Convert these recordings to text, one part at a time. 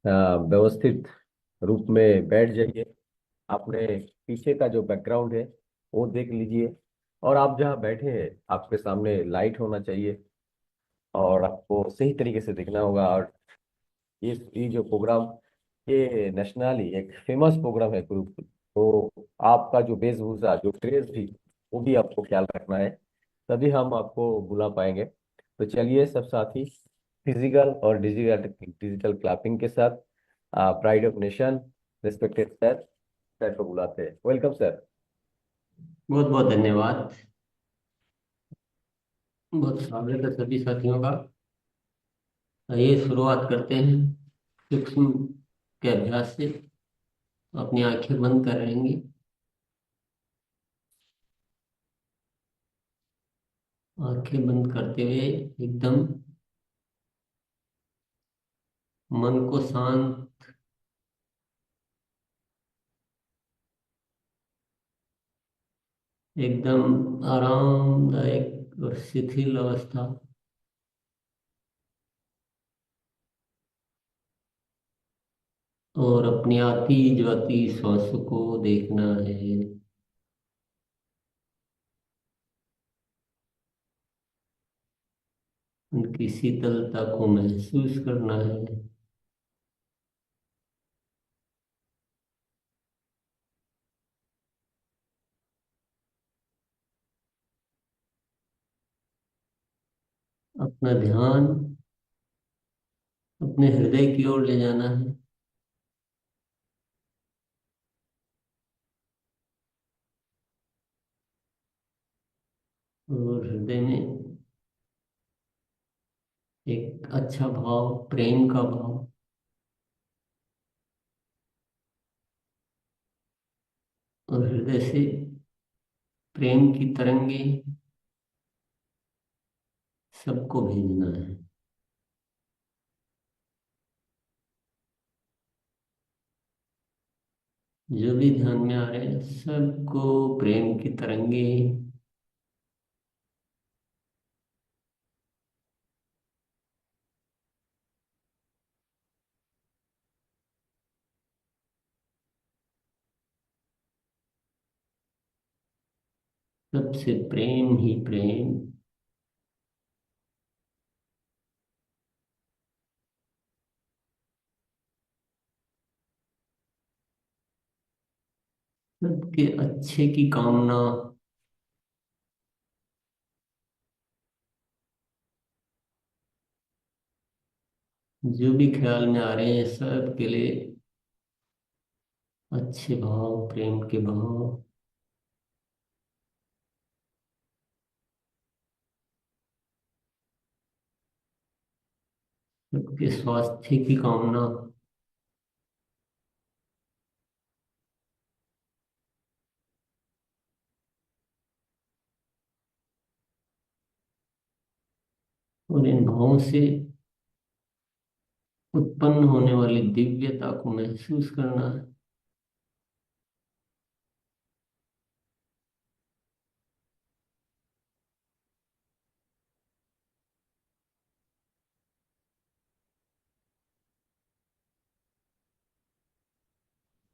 व्यवस्थित रूप में बैठ जाइए। अपने पीछे का जो बैकग्राउंड है वो देख लीजिए। और आप जहाँ बैठे हैं आपके सामने लाइट होना चाहिए और आपको सही तरीके से दिखना होगा। और ये जो प्रोग्राम, ये नेशनली एक फेमस प्रोग्राम है ग्रुप। तो आपका जो वेशभूषा, जो ड्रेस भी, वो भी आपको ख्याल रखना है, तभी हम आपको बुला पाएंगे। तो चलिए सब साथी, फिजिकल और डिजिटल डिजिटल क्लैपिंग के साथ pride of nation, respected sir, sir को बुलाते हैं। Welcome sir. बहुत बहुत धन्यवाद। बहुत स्वागत है सभी साथियों का। आइए शुरुआत करते हैं सूक्ष्म के अभ्यास से। अपनी आंखें बंद कर रहेंगे। आंखें बंद करते हुए एकदम मन को शांत, एकदम आरामदायक और शिथिल अवस्था, और अपनी आती जाती श्वास को देखना है। उनकी शीतलता को महसूस करना है। अपना ध्यान अपने हृदय की ओर ले जाना है। और हृदय में एक अच्छा भाव, प्रेम का भाव, और हृदय से प्रेम की तरंगे सबको भेजना है। जो भी ध्यान में आ रहे हैं सबको प्रेम की तरंगे। सबसे प्रेम ही प्रेम। सबके अच्छे की कामना। जो भी ख्याल में आ रहे हैं सबके लिए अच्छे भाव, प्रेम के भाव। सबके स्वास्थ्य की कामना। और इन भावों से उत्पन्न होने वाली दिव्यता को महसूस करना है।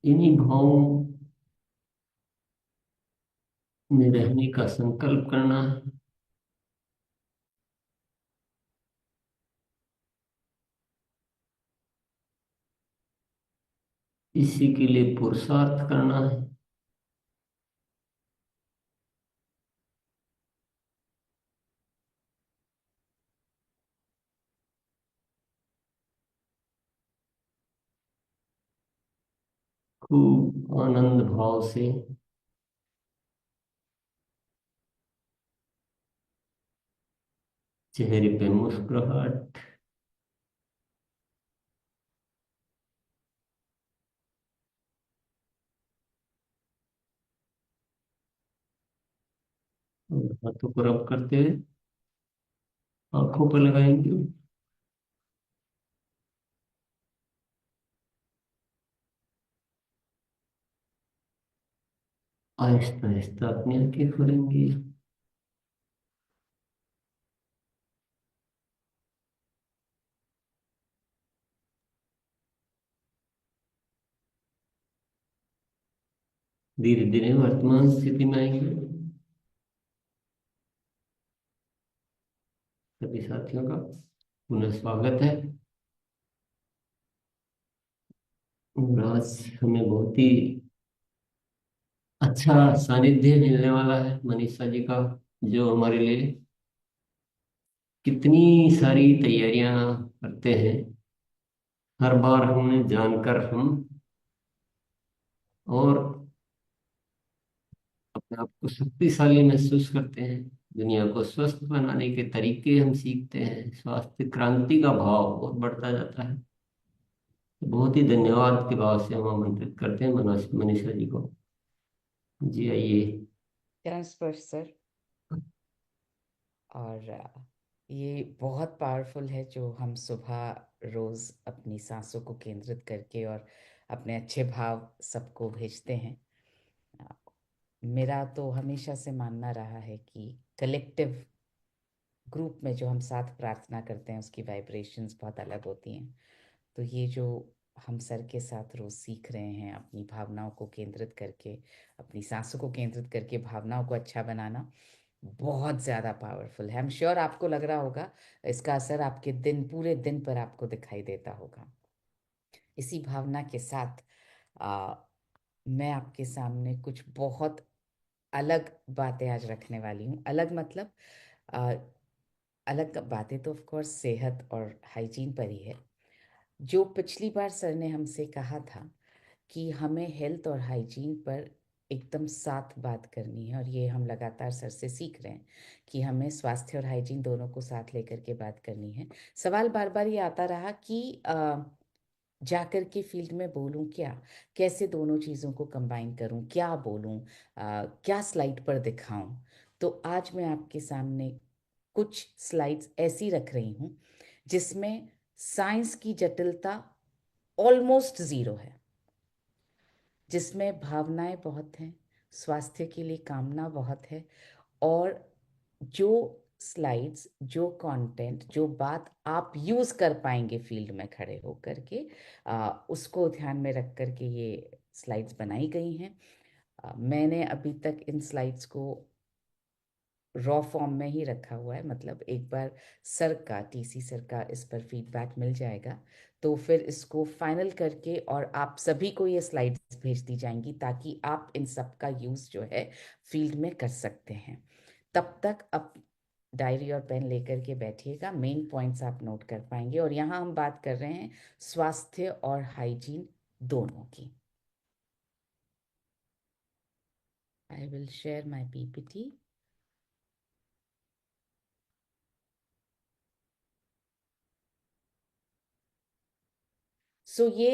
इन्हीं भावों में रहने का संकल्प करना है। इसी के लिए पुरुषार्थ करना है। खूब आनंद भाव से चेहरे पे मुस्कुराहट। और हाथों को रब करते हुए आंखों पर लगाएंगे। आहिस्ता आहिस्ता अपनी आंखें खोलेंगे। धीरे धीरे वर्तमान स्थिति में आएंगे। सभी साथियों का पुनः स्वागत है। और आज हमें बहुत ही अच्छा सानिध्य मिलने वाला है मनीषा जी का, जो हमारे लिए कितनी सारी तैयारियां करते हैं। हर बार हमें जानकर हम और अपने आप को शक्तिशाली महसूस करते हैं। दुनिया को स्वस्थ बनाने के तरीके हम सीखते हैं। स्वास्थ्य क्रांति का भाव और बढ़ता जाता है। बहुत ही धन्यवाद के भाव से हम आमंत्रित करते हैं मनीषा जी को। जी आइए। चरण स्पर्श सर। और ये बहुत पावरफुल है जो हम सुबह रोज अपनी सांसों को केंद्रित करके और अपने अच्छे भाव सबको भेजते हैं। अ, मेरा तो हमेशा से मानना रहा है कि कलेक्टिव ग्रुप में जो हम साथ प्रार्थना करते हैं उसकी वाइब्रेशंस बहुत अलग होती हैं। तो ये जो हम सर के साथ रोज सीख रहे हैं अपनी भावनाओं को केंद्रित करके, अपनी सांसों को केंद्रित करके भावनाओं को अच्छा बनाना, बहुत ज़्यादा पावरफुल है। आई एम श्योर आपको लग रहा होगा इसका असर आपके दिन, पूरे दिन पर आपको दिखाई देता होगा। इसी भावना के साथ आ, मैं आपके सामने कुछ बहुत अलग बातें आज रखने वाली हूँ। अलग मतलब आ, अलग बातें तो ऑफ कोर्स सेहत और हाइजीन पर ही है। जो पिछली बार सर ने हमसे कहा था कि हमें हेल्थ और हाइजीन पर एकदम साथ बात करनी है, और ये हम लगातार सर से सीख रहे हैं कि हमें स्वास्थ्य और हाइजीन दोनों को साथ लेकर के बात करनी है। सवाल बार बार ये आता रहा कि जाकर के फील्ड में बोलूं क्या, कैसे दोनों चीज़ों को कंबाइन करूं, क्या बोलूं, क्या स्लाइड पर दिखाऊं। तो आज मैं आपके सामने कुछ स्लाइड्स ऐसी रख रही हूं जिसमें साइंस की जटिलता ऑलमोस्ट ज़ीरो है, जिसमें भावनाएं बहुत हैं, स्वास्थ्य के लिए कामना बहुत है, और जो स्लाइड्स, जो कंटेंट, जो बात आप यूज़ कर पाएंगे फील्ड में खड़े होकर के, उसको ध्यान में रख कर के ये स्लाइड्स बनाई गई हैं। मैंने अभी तक इन स्लाइड्स को रॉ फॉर्म में ही रखा हुआ है, मतलब एक बार सर का, टीसी सर का इस पर फीडबैक मिल जाएगा तो फिर इसको फाइनल करके और आप सभी को ये स्लाइड्स भेज दी जाएंगी ताकि आप इन सब का यूज़ जो है फील्ड में कर सकते हैं। तब तक अब डायरी और पेन लेकर के बैठिएगा, मेन पॉइंट्स आप नोट कर पाएंगे। और यहाँ हम बात कर रहे हैं स्वास्थ्य और हाइजीन दोनों की। I will share my PPT. So ये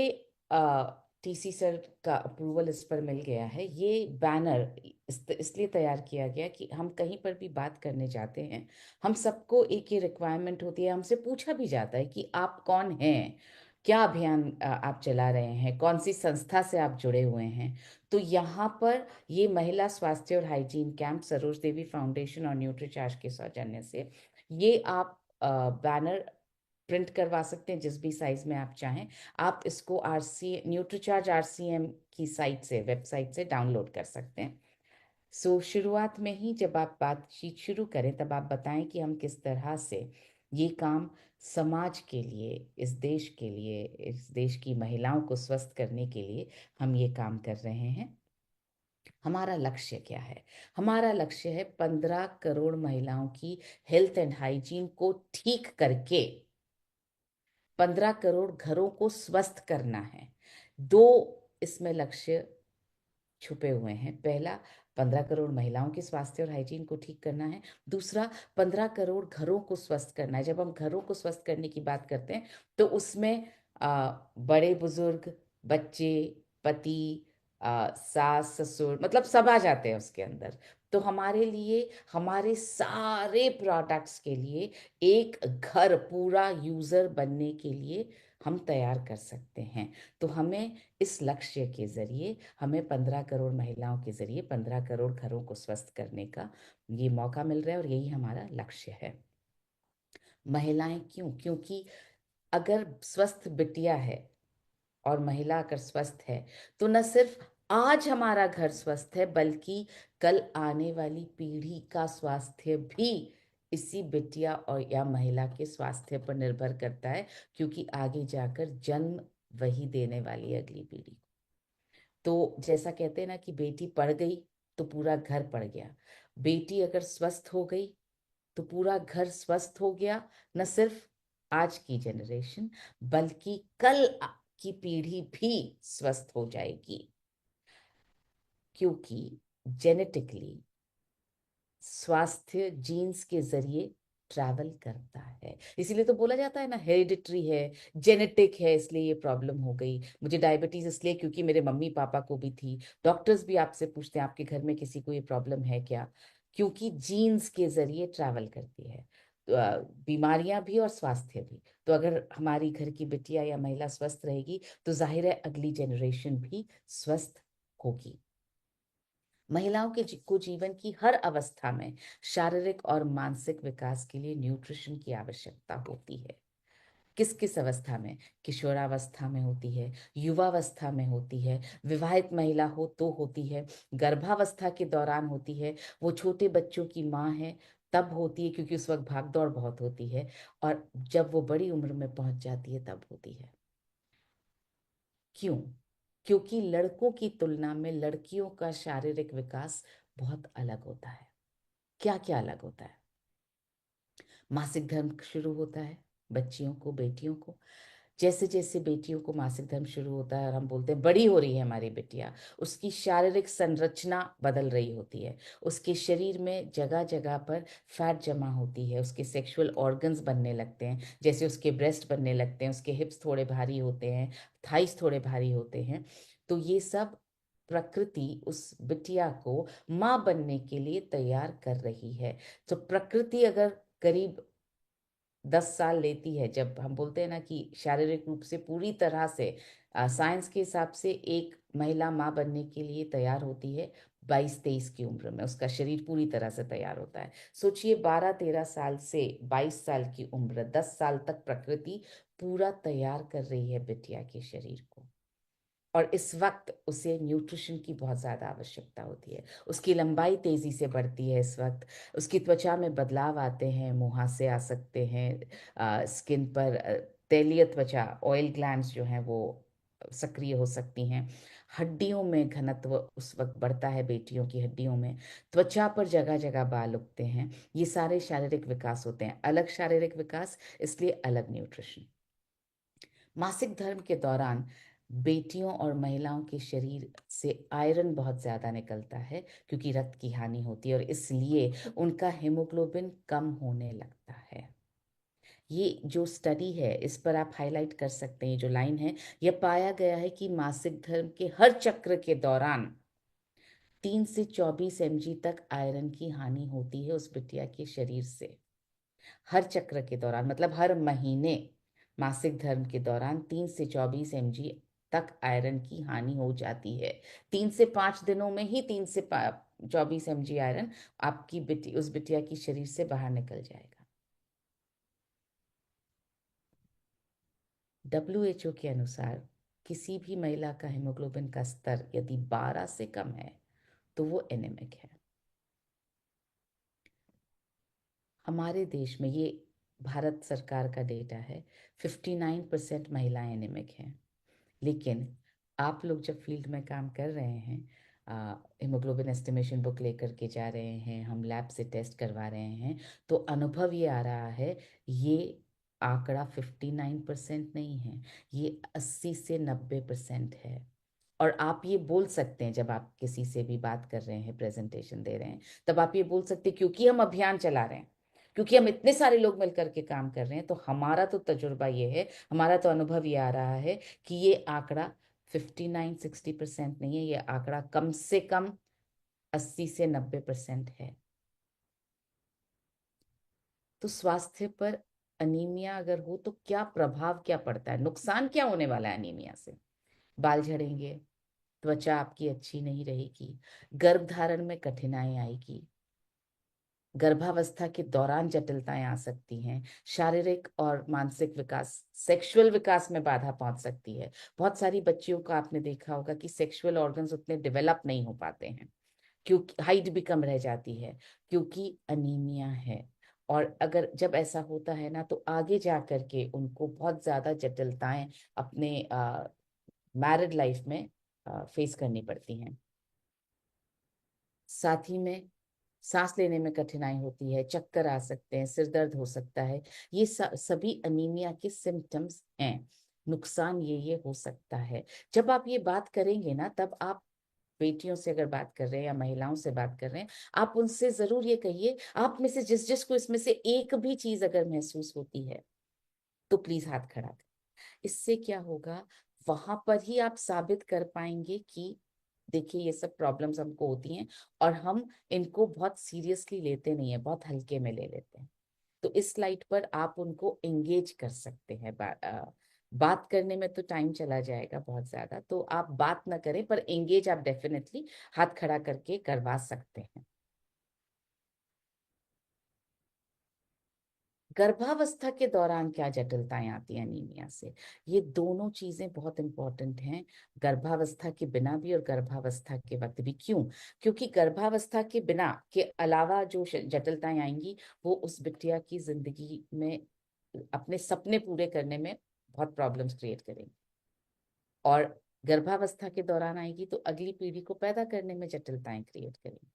टीसी सर का अप्रूवल इस पर मिल गया है। ये बैनर इसलिए तैयार किया गया कि हम कहीं पर भी बात करने जाते हैं, हम सबको एक ही रिक्वायरमेंट होती है, हमसे पूछा भी जाता है कि आप कौन हैं, क्या अभियान आप चला रहे हैं, कौन सी संस्था से आप जुड़े हुए हैं। तो यहाँ पर ये महिला स्वास्थ्य और हाइजीन कैंप सरोज देवी फाउंडेशन और न्यूट्रीचार्ज के सौजन्य से ये आप बैनर प्रिंट करवा सकते हैं जिस भी साइज में आप चाहें। आप इसको आरसी न्यूट्रीचार्ज आरसीएम की साइट से, वेबसाइट से डाउनलोड कर सकते हैं। सो शुरुआत में ही जब आप बातचीत शुरू करें तब आप बताएं कि हम किस तरह से ये काम समाज के लिए, इस देश के लिए, इस देश की महिलाओं को स्वस्थ करने के लिए हम ये काम कर रहे हैं। हमारा लक्ष्य क्या है? हमारा लक्ष्य है 15 करोड़ महिलाओं की हेल्थ एंड हाइजीन को ठीक करके 15 करोड़ घरों को स्वस्थ करना है। दो इसमें लक्ष्य छुपे हुए हैं। पहला, 15 करोड़ महिलाओं के स्वास्थ्य और हाइजीन को ठीक करना है। दूसरा, 15 करोड़ घरों को स्वस्थ करना है। जब हम घरों को स्वस्थ करने की बात करते हैं तो उसमें बड़े बुजुर्ग, बच्चे, पति, सास ससुर, मतलब सब आ जाते हैं उसके अंदर। तो हमारे लिए, हमारे सारे प्रोडक्ट्स के लिए एक घर पूरा यूजर बनने के लिए हम तैयार कर सकते हैं। तो हमें इस लक्ष्य के जरिए, हमें 15 करोड़ महिलाओं के जरिए 15 करोड़ घरों को स्वस्थ करने का ये मौका मिल रहा है, और यही हमारा लक्ष्य है। महिलाएं क्यों? क्योंकि अगर स्वस्थ बिटिया है और महिला अगर स्वस्थ है तो न सिर्फ आज हमारा घर स्वस्थ है, बल्कि कल आने वाली पीढ़ी का स्वास्थ्य भी इसी बिटिया और या महिला के स्वास्थ्य पर निर्भर करता है, क्योंकि आगे जाकर जन्म वही देने वाली है अगली पीढ़ी। तो जैसा कहते हैं ना कि बेटी पढ़ गई तो पूरा घर पढ़ गया, बेटी अगर स्वस्थ हो गई तो पूरा घर स्वस्थ हो गया। न सिर्फ आज की जनरेशन, बल्कि कल की पीढ़ी भी स्वस्थ हो जाएगी, क्योंकि जेनेटिकली स्वास्थ्य जीन्स के जरिए ट्रैवल करता है। इसीलिए तो बोला जाता है ना, हेरिडिटरी है, जेनेटिक है, इसलिए ये प्रॉब्लम हो गई। मुझे डायबिटीज इसलिए क्योंकि मेरे मम्मी पापा को भी थी। डॉक्टर्स भी आपसे पूछते हैं आपके घर में किसी को ये प्रॉब्लम है क्या, क्योंकि जीन्स के जरिए ट्रैवल करती है। तो, बीमारियां भी और स्वास्थ्य भी। तो अगर हमारी घर की बिटिया या महिला स्वस्थ रहेगी तो जाहिर है अगली जनरेशन भी स्वस्थ होगी। महिलाओं को जीवन की हर अवस्था में शारीरिक और मानसिक विकास के लिए न्यूट्रिशन की आवश्यकता होती है। किस किस अवस्था में? किशोरावस्था में होती है, युवावस्था में होती है, विवाहित महिला हो तो होती है, गर्भावस्था के दौरान होती है, वो छोटे बच्चों की माँ है तब होती है, क्योंकि उस वक्त भाग दौड़ बहुत होती है, और जब वो बड़ी उम्र में पहुंच जाती है तब होती है। क्यों? क्योंकि लड़कों की तुलना में लड़कियों का शारीरिक विकास बहुत अलग होता है। क्या क्या अलग होता है? मासिक धर्म शुरू होता है बच्चियों को, बेटियों को। जैसे जैसे बेटियों को मासिक धर्म शुरू होता है और हम बोलते हैं बड़ी हो रही है हमारी बिटिया, उसकी शारीरिक संरचना बदल रही होती है। उसके शरीर में जगह जगह पर फैट जमा होती है, उसके सेक्सुअल ऑर्गन्स बनने लगते हैं, जैसे उसके ब्रेस्ट बनने लगते हैं, उसके हिप्स थोड़े भारी होते हैं, थाइस थोड़े भारी होते हैं। तो ये सब प्रकृति उस बिटिया को माँ बनने के लिए तैयार कर रही है। तो प्रकृति अगर करीब 10 साल लेती है, जब हम बोलते हैं ना कि शारीरिक रूप से पूरी तरह से, साइंस के हिसाब से एक महिला माँ बनने के लिए तैयार होती है 22-23 की उम्र में, उसका शरीर पूरी तरह से तैयार होता है। सोचिए 12-13 साल से 22 साल की उम्र, 10 साल तक प्रकृति पूरा तैयार कर रही है बिटिया के शरीर को। और इस वक्त उसे न्यूट्रिशन की बहुत ज़्यादा आवश्यकता होती है। उसकी लंबाई तेज़ी से बढ़ती है इस वक्त, उसकी त्वचा में बदलाव आते हैं, मुहासे आ सकते हैं, स्किन पर तैलीय त्वचा, ऑयल ग्लैंड्स जो हैं वो सक्रिय हो सकती हैं। हड्डियों में घनत्व उस वक्त बढ़ता है, बेटियों की हड्डियों में। त्वचा पर जगह जगह बाल उगते हैं। ये सारे शारीरिक विकास होते हैं, अलग शारीरिक विकास, इसलिए अलग न्यूट्रिशन। मासिक धर्म के दौरान बेटियों और महिलाओं के शरीर से आयरन बहुत ज़्यादा निकलता है, क्योंकि रक्त की हानि होती है, और इसलिए उनका हेमोग्लोबिन कम होने लगता है। ये जो स्टडी है इस पर आप हाईलाइट कर सकते हैं, जो लाइन है, यह पाया गया है कि मासिक धर्म के हर चक्र के दौरान 3 से 24 mg तक आयरन की हानि होती है उस बिटिया के शरीर से। हर चक्र के दौरान मतलब हर महीने मासिक धर्म के दौरान 3 से 24 mg तक आयरन की हानि हो जाती है। 3 से 5 दिनों में ही 3 से 24 mg आयरन आपकी उस बिटिया की शरीर से बाहर निकल जाएगा। WHO के अनुसार किसी भी महिला का हेमोग्लोबिन का स्तर यदि 12 से कम है तो वो एनेमिक है। हमारे देश में, ये भारत सरकार का डेटा है, 59% महिलाएं एनेमिक हैं। लेकिन आप लोग जब फील्ड में काम कर रहे हैं, हेमोग्लोबिन एस्टिमेशन बुक लेकर के जा रहे हैं, हम लैब से टेस्ट करवा रहे हैं, तो अनुभव ये आ रहा है, ये आंकड़ा 59% नहीं है, ये 80 से 90% है। और आप ये बोल सकते हैं, जब आप किसी से भी बात कर रहे हैं, प्रेजेंटेशन दे रहे हैं, तब आप ये बोल सकते हैं क्योंकि हम अभियान चला रहे हैं, क्योंकि हम इतने सारे लोग मिलकर के काम कर रहे हैं, तो हमारा तो तजुर्बा ये है, हमारा तो अनुभव ये आ रहा है कि ये आंकड़ा 59-60% नहीं है, ये आंकड़ा कम से कम 80 से 90% है। तो स्वास्थ्य पर अनीमिया अगर हो तो क्या प्रभाव, क्या पड़ता है, नुकसान क्या होने वाला है अनीमिया से? बाल झड़ेंगे, त्वचा आपकी अच्छी नहीं रहेगी, गर्भधारण में कठिनाई आएगी, गर्भावस्था के दौरान जटिलताएं आ सकती हैं, शारीरिक और मानसिक विकास, सेक्सुअल विकास में बाधा पहुंच सकती है। बहुत सारी बच्चियों का आपने देखा होगा कि सेक्सुअल ऑर्गन्स उतने डेवलप नहीं हो पाते हैं, क्योंकि हाइट भी कम रह जाती है, क्योंकि अनीमिया है। और अगर जब ऐसा होता है ना, तो आगे जा करके उनको बहुत ज्यादा जटिलताएं अपने मैरिड लाइफ में फेस करनी पड़ती हैं। साथ ही में सांस लेने में कठिनाई होती है, चक्कर आ सकते हैं, सिर दर्द हो सकता है। ये सभी अनीमिया के सिम्टम्स हैं। नुकसान ये हो सकता है। जब आप ये बात करेंगे ना, तब आप बेटियों से अगर बात कर रहे हैं या महिलाओं से बात कर रहे हैं, आप उनसे जरूर ये कहिए, आप में से जिस जिस को इसमें से एक भी चीज अगर महसूस होती है तो प्लीज हाथ खड़ा करें। इससे क्या होगा, वहां पर ही आप साबित कर पाएंगे कि देखिए ये सब प्रॉब्लम्स हमको होती हैं, और हम इनको बहुत सीरियसली लेते नहीं है, बहुत हल्के में ले लेते हैं। तो इस स्लाइड पर आप उनको एंगेज कर सकते हैं। बात करने में तो टाइम चला जाएगा बहुत ज्यादा, तो आप बात ना करें, पर एंगेज आप डेफिनेटली हाथ खड़ा करके करवा सकते हैं। गर्भावस्था के दौरान क्या जटिलताएं आती हैं अनीमिया से? ये दोनों चीजें बहुत इंपॉर्टेंट हैं, गर्भावस्था के बिना भी और गर्भावस्था के वक्त भी। क्यों? क्योंकि गर्भावस्था के बिना के अलावा जो जटिलताएं आएंगी, वो उस बिटिया की जिंदगी में अपने सपने पूरे करने में बहुत प्रॉब्लम्स क्रिएट करेंगी। और गर्भावस्था के दौरान आएगी तो अगली पीढ़ी को पैदा करने में जटिलताएं क्रिएट करेंगी।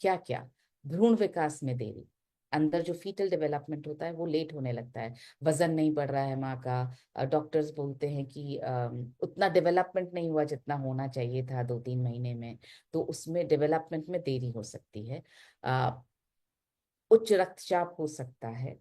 क्या क्या? भ्रूण विकास में देरी, अंदर जो फीटल डेवलपमेंट होता है वो लेट होने लगता है, वजन नहीं बढ़ रहा है माँ का, डॉक्टर्स बोलते हैं कि उतना डेवलपमेंट नहीं हुआ जितना होना चाहिए था 2-3 महीने में, तो उसमें डेवलपमेंट में देरी हो सकती है। अ, उच्च रक्तचाप हो सकता है,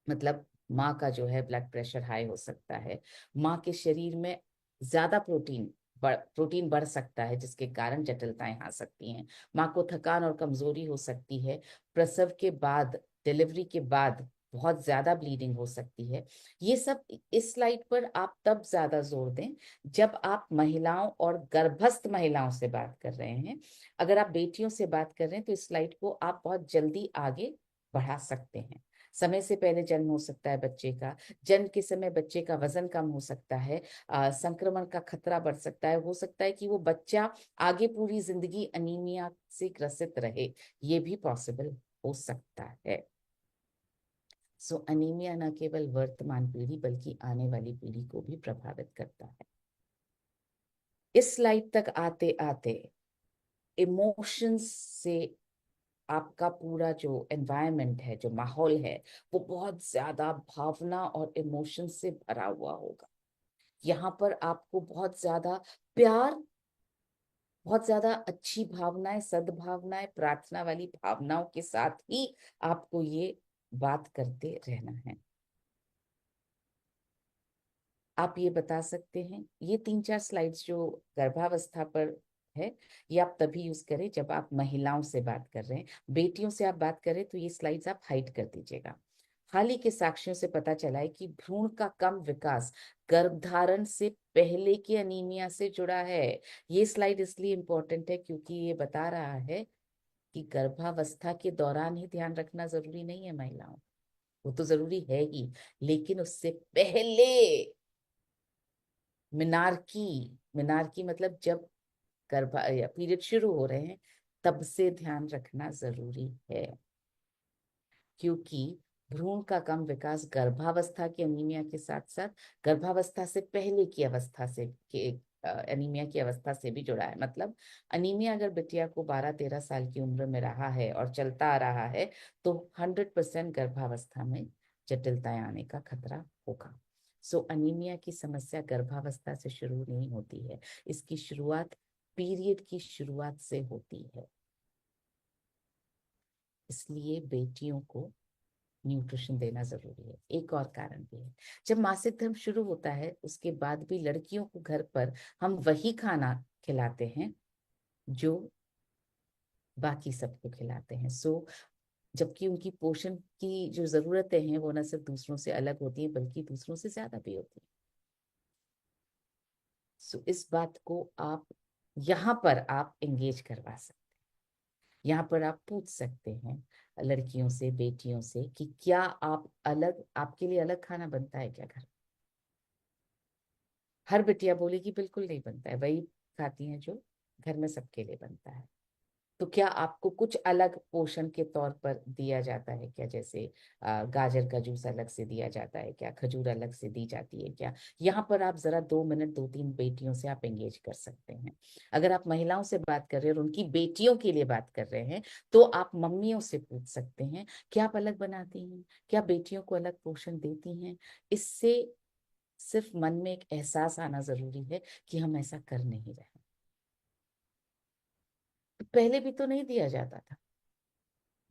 मतलब माँ का जो है ब्लड प्रेशर हाई हो सकता है। माँ के शरीर में ज्यादा प्रोटीन बढ़ सकता है, जिसके कारण जटिलताएं आ सकती हैं। माँ को थकान और कमजोरी हो सकती है। प्रसव के बाद, डिलीवरी के बाद बहुत ज्यादा ब्लीडिंग हो सकती है। ये सब इस स्लाइड पर आप तब ज्यादा जोर दें जब आप महिलाओं और गर्भस्थ महिलाओं से बात कर रहे हैं। अगर आप बेटियों से बात कर रहे हैं तो इस स्लाइड को आप बहुत जल्दी आगे बढ़ा सकते हैं। समय से पहले जन्म हो सकता है बच्चे का, जन्म के समय बच्चे का वजन कम हो सकता है, संक्रमण का खतरा बढ़ सकता है, हो सकता है कि वो बच्चा आगे पूरी जिंदगी अनीमिया से ग्रसित रहे, ये भी पॉसिबल हो सकता है। सो अनीमिया न केवल वर्तमान पीढ़ी बल्कि आने वाली पीढ़ी को भी प्रभावित करता है। इस स्लाइड तक आते आते इमोशंस से आपका पूरा जो एनवायरनमेंट है, जो माहौल है, वो बहुत ज्यादा भावना और इमोशन से भरा हुआ होगा। यहाँ पर आपको बहुत ज्यादा प्यार, बहुत ज्यादा अच्छी भावनाएं, सद्भावनाएं, प्रार्थना वाली भावनाओं के साथ ही आपको ये बात करते रहना है। आप ये बता सकते हैं, ये 3-4 स्लाइड्स जो गर्भावस्था पर है, ये आप तभी यूज करें जब आप महिलाओं से बात कर रहे हैं। बेटियों से आप बात करें तो ये स्लाइड्स आप हाइड कर दीजिएगा। हाल ही के साक्ष्यों से पता चला है कि भ्रूण का कम विकास गर्भधारण से पहले की अनीमिया से जुड़ा है। ये स्लाइड इसलिए इंपॉर्टेंट है क्योंकि ये बता रहा है कि गर्भावस्था के दौरान ही ध्यान रखना जरूरी नहीं है महिलाओं, वो तो जरूरी है ही, लेकिन उससे पहले मिनार्की, मिनार्की मतलब जब गर्भ या पीरियड शुरू हो रहे हैं, तब से ध्यान रखना जरूरी है। क्योंकि भ्रूण का कम विकास गर्भावस्था की अनीमिया के साथ साथ गर्भावस्था से पहले की अवस्था से के अनीमिया की अवस्था से भी जुड़ा है। मतलब अनीमिया अगर बिटिया को 12-13 साल की उम्र में रहा है और चलता आ रहा है, तो 100% गर्भावस्था में जटिलताएं आने का खतरा होगा। सो अनीमिया की समस्या गर्भावस्था से शुरू नहीं होती है, इसकी शुरुआत पीरियड की शुरुआत से होती है। इसलिए बेटियों को न्यूट्रिशन देना जरूरी है। एक और कारण भी है, जब मासिक धर्म शुरू होता है उसके बाद भी लड़कियों को घर पर हम वही खाना खिलाते हैं जो बाकी सबको खिलाते हैं। सो जबकि उनकी पोषण की जो जरूरतें हैं वो न सिर्फ दूसरों से अलग होती हैं बल्कि दूसरों से ज्यादा भी होती हैं। सो इस बात को आप यहाँ पर आप एंगेज करवा सकते हैं। यहाँ पर आप पूछ सकते हैं लड़कियों से, बेटियों से कि क्या आप अलग, आपके लिए अलग खाना बनता है क्या घर? हर बिटिया बोलेगी बिल्कुल नहीं बनता है, वही खाती हैं जो घर में सबके लिए बनता है। तो क्या आपको कुछ अलग पोषण के तौर पर दिया जाता है क्या? जैसे गाजर का जूस अलग से दिया जाता है क्या? खजूर अलग से दी जाती है क्या? यहाँ पर आप जरा 2 मिनट 2-3 बेटियों से आप एंगेज कर सकते हैं। अगर आप महिलाओं से बात कर रहे हैं और उनकी बेटियों के लिए बात कर रहे हैं, तो आप मम्मियों से पूछ सकते हैं क्या आप अलग बनाती हैं, क्या बेटियों को अलग पोषण देती हैं? इससे सिर्फ मन में एक एहसास आना जरूरी है कि हम ऐसा कर नहीं रहे। तो पहले भी तो नहीं दिया जाता था,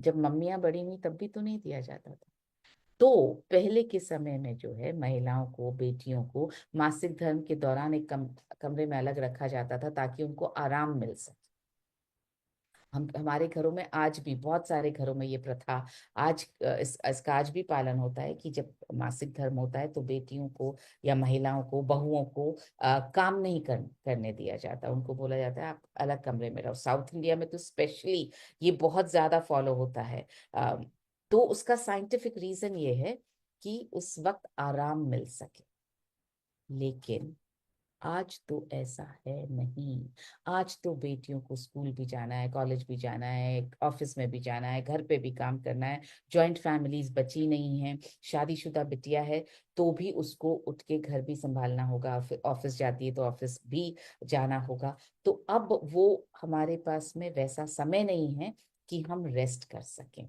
जब मम्मियां बड़ी हुई तब भी तो नहीं दिया जाता था। तो पहले के समय में जो है महिलाओं को, बेटियों को मासिक धर्म के दौरान एक कमरे में अलग रखा जाता था ताकि उनको आराम मिल सके। हम हमारे घरों में आज भी, बहुत सारे घरों में ये प्रथा आज इसका आज भी पालन होता है कि जब मासिक धर्म होता है तो बेटियों को या महिलाओं को, बहुओं को काम नहीं करने दिया जाता। उनको बोला जाता है आप अलग कमरे में रहो। साउथ इंडिया में तो स्पेशली ये बहुत ज्यादा फॉलो होता है। अ, तो उसका साइंटिफिक रीजन ये है कि उस वक्त आराम मिल सके। लेकिन आज तो ऐसा है नहीं। आज तो बेटियों को स्कूल भी जाना है, कॉलेज भी जाना है, ऑफिस में भी जाना है, घर पे भी काम करना है। जॉइंट फैमिलीज बची नहीं है। शादीशुदा बिटिया है तो भी उसको उठ के घर भी संभालना होगा, ऑफिस जाती है तो ऑफिस भी जाना होगा। तो अब वो हमारे पास में वैसा समय नहीं है कि हम रेस्ट कर सकें।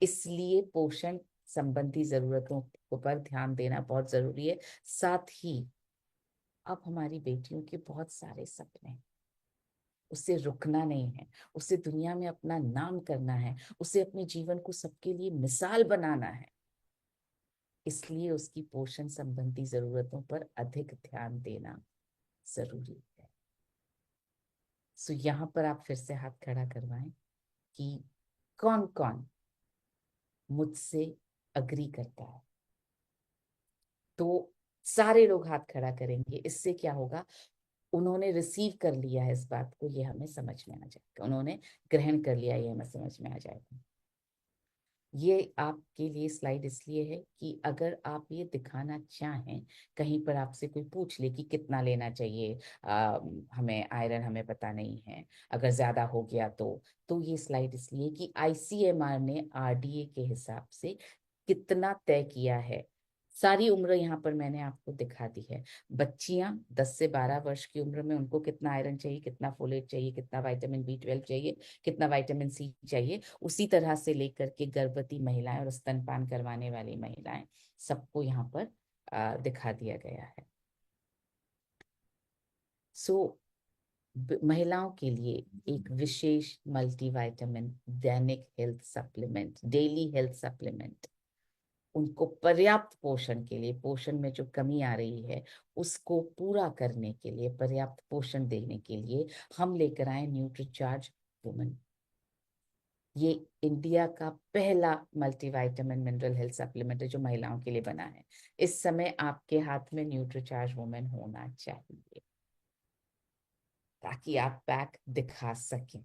इसलिए पोषण संबंधी जरूरतों पर ध्यान देना बहुत जरूरी है। साथ ही अब हमारी बेटियों के बहुत सारे सपने हैं। उसे रुकना नहीं है, उसे दुनिया में अपना नाम करना है, उसे अपने जीवन को सबके लिए मिसाल बनाना है। इसलिए उसकी पोषण संबंधी जरूरतों पर अधिक ध्यान देना जरूरी है। सो यहाँ पर आप फिर से हाथ खड़ा करवाएं कि कौन कौन मुझसे अग्री करता है। तो सारे लोग हाथ खड़ा करेंगे। इससे क्या होगा, उन्होंने रिसीव कर लिया है इस बात को, ये हमें समझ में आ जाएगा। उन्होंने ग्रहण कर लिया, ये हमें समझ में आ जाएगा। ये आपके लिए स्लाइड इसलिए है कि अगर आप ये दिखाना चाहें, कहीं पर आपसे कोई पूछ ले कि कितना लेना चाहिए, हमें आयरन हमें पता नहीं है, अगर ज्यादा हो गया तो ये स्लाइड इसलिए कि आईसीएमआर ने आरडीए के हिसाब से कितना तय किया है। सारी उम्र यहाँ पर मैंने आपको दिखा दी है। बच्चियां 10 से 12 वर्ष की उम्र में उनको कितना आयरन चाहिए, कितना फोलेट चाहिए, कितना विटामिन बी 12 चाहिए, कितना विटामिन सी चाहिए, उसी तरह से लेकर के गर्भवती महिलाएं और स्तनपान करवाने वाली महिलाएं, सबको यहाँ पर दिखा दिया गया है। सो महिलाओं के लिए एक विशेष मल्टीविटामिन दैनिक health supplement, daily health supplement, उनको पर्याप्त पोषण के लिए, पोषण में जो कमी आ रही है उसको पूरा करने के लिए, पर्याप्त पोषण देने के लिए हम लेकर आए न्यूट्रीचार्ज वुमेन। ये इंडिया का पहला मल्टीविटामिन मिनरल हेल्थ सप्लीमेंट है जो महिलाओं के लिए बना है। इस समय आपके हाथ में न्यूट्रीचार्ज वुमेन होना चाहिए ताकि आप पैक दिखा सकें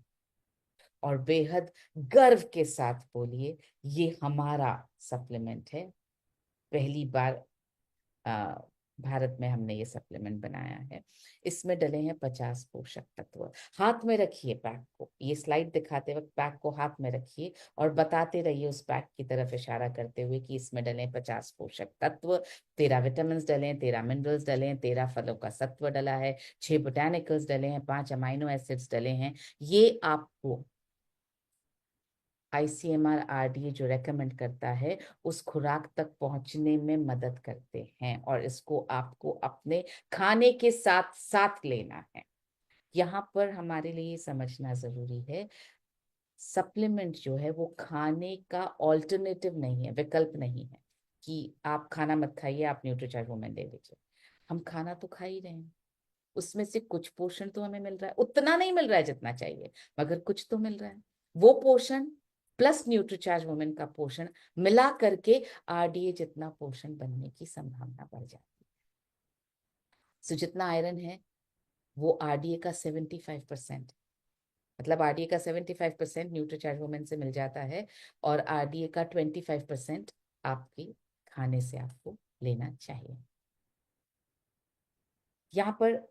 और बेहद गर्व के साथ बोलिए ये हमारा सप्लीमेंट है। पहली बार आ, भारत में हमने ये सप्लीमेंट बनाया है। इसमें डले हैं 50 पोषक तत्व। हाथ में रखिए पैक को, ये स्लाइड दिखाते वक्त पैक को हाथ में रखिए और बताते रहिए उस पैक की तरफ इशारा करते हुए कि इसमें डले हैं 50 पोषक तत्व, 13 विटामिन डले हैं, 13 मिनरल्स डले हैं, 13 फलों का सत्व डला है, 6 बोटानिकल्स डले हैं, 5 अमाइनो एसिड्स डले हैं। ये आपको आईसीएमआर आरडीए जो रेकमेंड करता है उस खुराक तक पहुंचने में मदद करते हैं और इसको आपको अपने खाने के साथ साथ लेना है। यहाँ पर हमारे लिए ये समझना जरूरी है, सप्लीमेंट जो है वो खाने का ऑल्टरनेटिव नहीं है, विकल्प नहीं है कि आप खाना मत खाइए, आप न्यूट्रीचार्ज वुमेन ले लीजिए। हम खाना तो खा ही रहे हैं, उसमें से कुछ पोषण तो हमें मिल रहा है, उतना नहीं मिल रहा है जितना चाहिए, मगर कुछ तो मिल रहा है। वो पोषण प्लस न्यूट्रीचार्ज वुमेन का पोषण मिला करके आरडीए जितना पोषण बनने की संभावना बढ़ जाती है। सो जितना आयरन है वो आरडीए का 75%। मतलब आरडीए का 75% न्यूट्रीचार्ज वुमेन से मिल जाता है, और आरडीए का 25% आपके खाने से आपको लेना चाहिए। यहाँ पर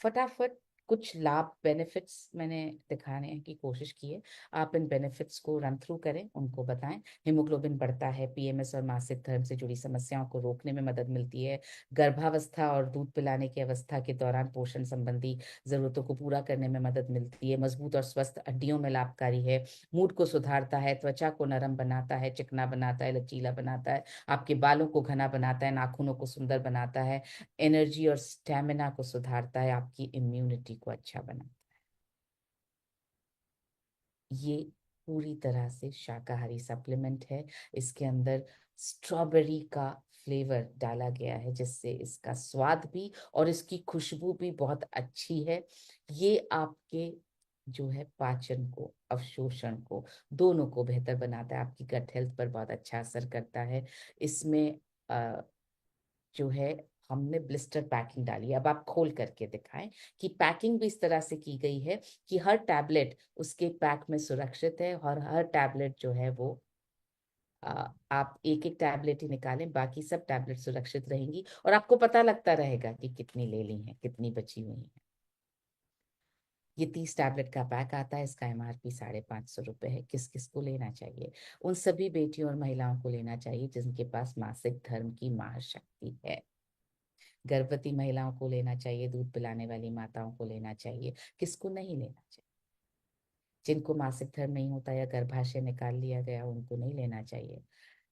फटाफट कुछ लाभ बेनिफिट्स मैंने दिखाने की कोशिश की है। आप इन बेनिफिट्स को रन थ्रू करें, उनको बताएं। हिमोग्लोबिन बढ़ता है, पीएमएस और मासिक धर्म से जुड़ी समस्याओं को रोकने में मदद मिलती है, गर्भावस्था और दूध पिलाने की अवस्था के दौरान पोषण संबंधी जरूरतों को पूरा करने में मदद मिलती है, मजबूत और स्वस्थ हड्डियों में लाभकारी है, मूड को सुधारता है, त्वचा को नरम बनाता है, चिकना बनाता है, लचीला बनाता है, आपके बालों को घना बनाता है, नाखूनों को सुंदर बनाता है, एनर्जी और स्टेमिना को सुधारता है, आपकी इम्यूनिटी को अच्छा बनाता है। ये पूरी तरह से शाकाहारी सप्लीमेंट है। इसके अंदर स्ट्रॉबेरी का फ्लेवर डाला गया है, जिससे इसका स्वाद भी और इसकी खुशबू भी बहुत अच्छी है। ये आपके जो है पाचन को, अवशोषण को, दोनों को बेहतर बनाता है, आपकी गट हेल्थ पर बहुत अच्छा असर करता है। इसमें जो है हमने ब्लिस्टर पैकिंग डाली है। अब आप खोल करके दिखाएं कि पैकिंग भी इस तरह से की गई है कि हर टैबलेट उसके पैक में सुरक्षित है, और हर टैबलेट जो है वो आप एक एक टैबलेट ही निकालें, बाकी सब टैबलेट सुरक्षित रहेंगी, और आपको पता लगता रहेगा कि कितनी ले ली हैं, कितनी बची हुई हैं। ये 30 टैबलेट का पैक आता है, इसका एमआरपी 550 रुपये है। किस किस को लेना चाहिए? उन सभी बेटियों और महिलाओं को लेना चाहिए जिनके पास मासिक धर्म की महाशक्ति है। गर्भवती महिलाओं को लेना चाहिए, दूध पिलाने वाली माताओं को लेना चाहिए। किसको नहीं लेना चाहिए? जिनको मासिक धर्म नहीं होता या गर्भाशय निकाल लिया गया, उनको नहीं लेना चाहिए।